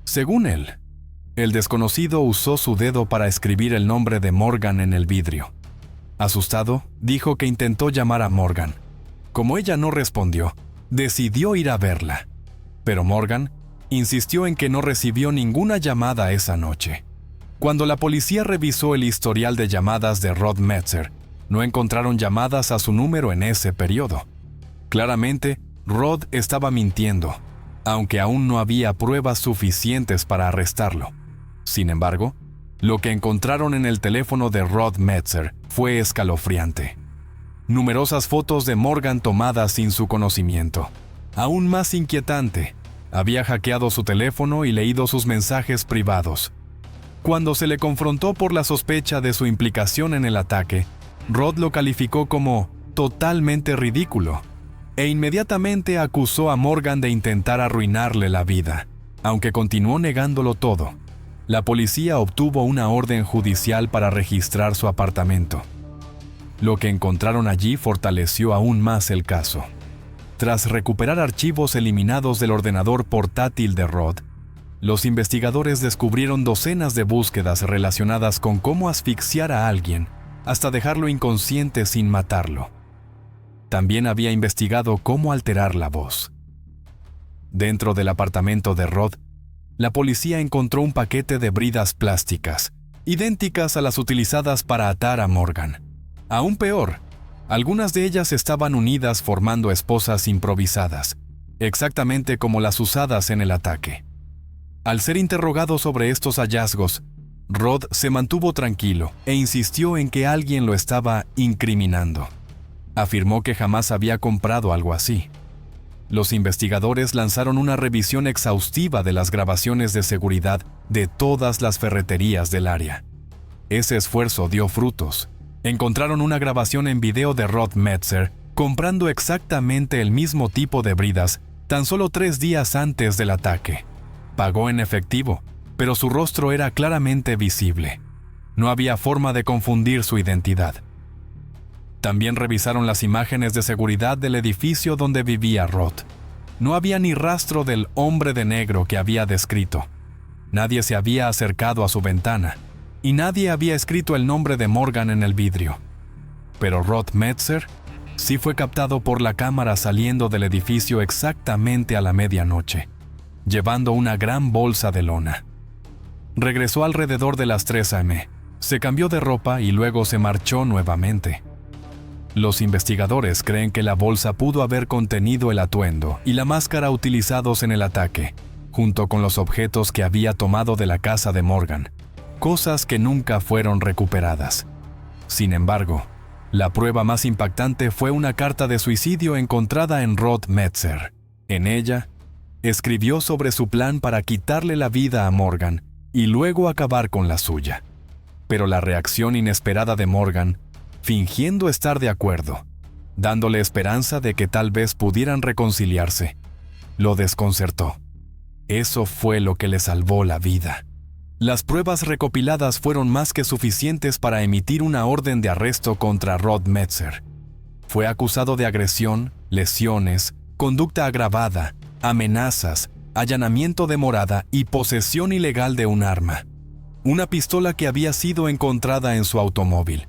Según él, el desconocido usó su dedo para escribir el nombre de Morgan en el vidrio. Asustado, dijo que intentó llamar a Morgan. Como ella no respondió, decidió ir a verla. Pero Morgan insistió en que no recibió ninguna llamada esa noche. Cuando la policía revisó el historial de llamadas de Rod Metzer, no encontraron llamadas a su número en ese periodo. Claramente, Rod estaba mintiendo, aunque aún no había pruebas suficientes para arrestarlo. Sin embargo, lo que encontraron en el teléfono de Rod Metzer fue escalofriante. Numerosas fotos de Morgan tomadas sin su conocimiento. Aún más inquietante, había hackeado su teléfono y leído sus mensajes privados. Cuando se le confrontó por la sospecha de su implicación en el ataque, Rod lo calificó como totalmente ridículo e inmediatamente acusó a Morgan de intentar arruinarle la vida. Aunque continuó negándolo todo, la policía obtuvo una orden judicial para registrar su apartamento. Lo que encontraron allí fortaleció aún más el caso. Tras recuperar archivos eliminados del ordenador portátil de Rod, los investigadores descubrieron docenas de búsquedas relacionadas con cómo asfixiar a alguien hasta dejarlo inconsciente sin matarlo. También había investigado cómo alterar la voz. Dentro del apartamento de Rod, la policía encontró un paquete de bridas plásticas, idénticas a las utilizadas para atar a Morgan. Aún peor, algunas de ellas estaban unidas formando esposas improvisadas, exactamente como las usadas en el ataque. Al ser interrogado sobre estos hallazgos, Rod se mantuvo tranquilo e insistió en que alguien lo estaba incriminando. Afirmó que jamás había comprado algo así. Los investigadores lanzaron una revisión exhaustiva de las grabaciones de seguridad de todas las ferreterías del área. Ese esfuerzo dio frutos. Encontraron una grabación en video de Rod Metzer comprando exactamente el mismo tipo de bridas tan solo 3 días antes del ataque. Pagó en efectivo, pero su rostro era claramente visible. No había forma de confundir su identidad. También revisaron las imágenes de seguridad del edificio donde vivía Rod. No había ni rastro del hombre de negro que había descrito. Nadie se había acercado a su ventana, y nadie había escrito el nombre de Morgan en el vidrio. Pero Rod Metzer sí fue captado por la cámara saliendo del edificio exactamente a la medianoche, llevando una gran bolsa de lona. Regresó alrededor de las 3 a.m., se cambió de ropa y luego se marchó nuevamente. Los investigadores creen que la bolsa pudo haber contenido el atuendo y la máscara utilizados en el ataque, junto con los objetos que había tomado de la casa de Morgan, cosas que nunca fueron recuperadas. Sin embargo, la prueba más impactante fue una carta de suicidio encontrada en Rod Metzer. En ella, escribió sobre su plan para quitarle la vida a Morgan y luego acabar con la suya. Pero la reacción inesperada de Morgan, fingiendo estar de acuerdo, dándole esperanza de que tal vez pudieran reconciliarse, lo desconcertó. Eso fue lo que le salvó la vida. Las pruebas recopiladas fueron más que suficientes para emitir una orden de arresto contra Rod Metzer. Fue acusado de agresión, lesiones, conducta agravada, amenazas, allanamiento de morada y posesión ilegal de un arma, una pistola que había sido encontrada en su automóvil.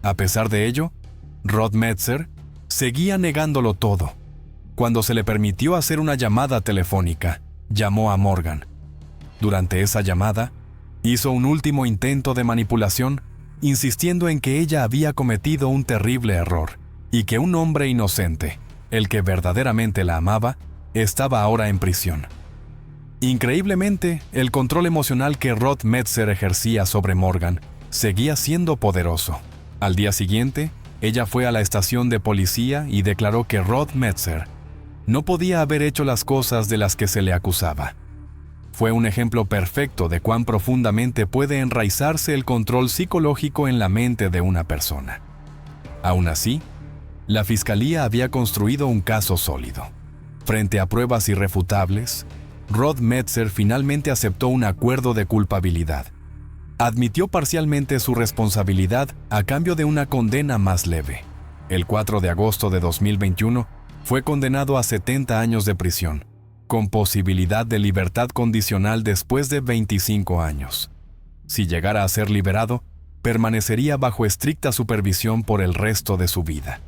A pesar de ello, Rod Metzer seguía negándolo todo. Cuando se le permitió hacer una llamada telefónica, llamó a Morgan. Durante esa llamada, hizo un último intento de manipulación, insistiendo en que ella había cometido un terrible error y que un hombre inocente, el que verdaderamente la amaba, estaba ahora en prisión. Increíblemente, el control emocional que Rod Metzer ejercía sobre Morgan seguía siendo poderoso. Al día siguiente, ella fue a la estación de policía y declaró que Rod Metzer no podía haber hecho las cosas de las que se le acusaba. Fue un ejemplo perfecto de cuán profundamente puede enraizarse el control psicológico en la mente de una persona. Aún así, la fiscalía había construido un caso sólido. Frente a pruebas irrefutables, Rod Metzer finalmente aceptó un acuerdo de culpabilidad. Admitió parcialmente su responsabilidad a cambio de una condena más leve. El 4 de agosto de 2021, fue condenado a 70 años de prisión, con posibilidad de libertad condicional después de 25 años. Si llegara a ser liberado, permanecería bajo estricta supervisión por el resto de su vida.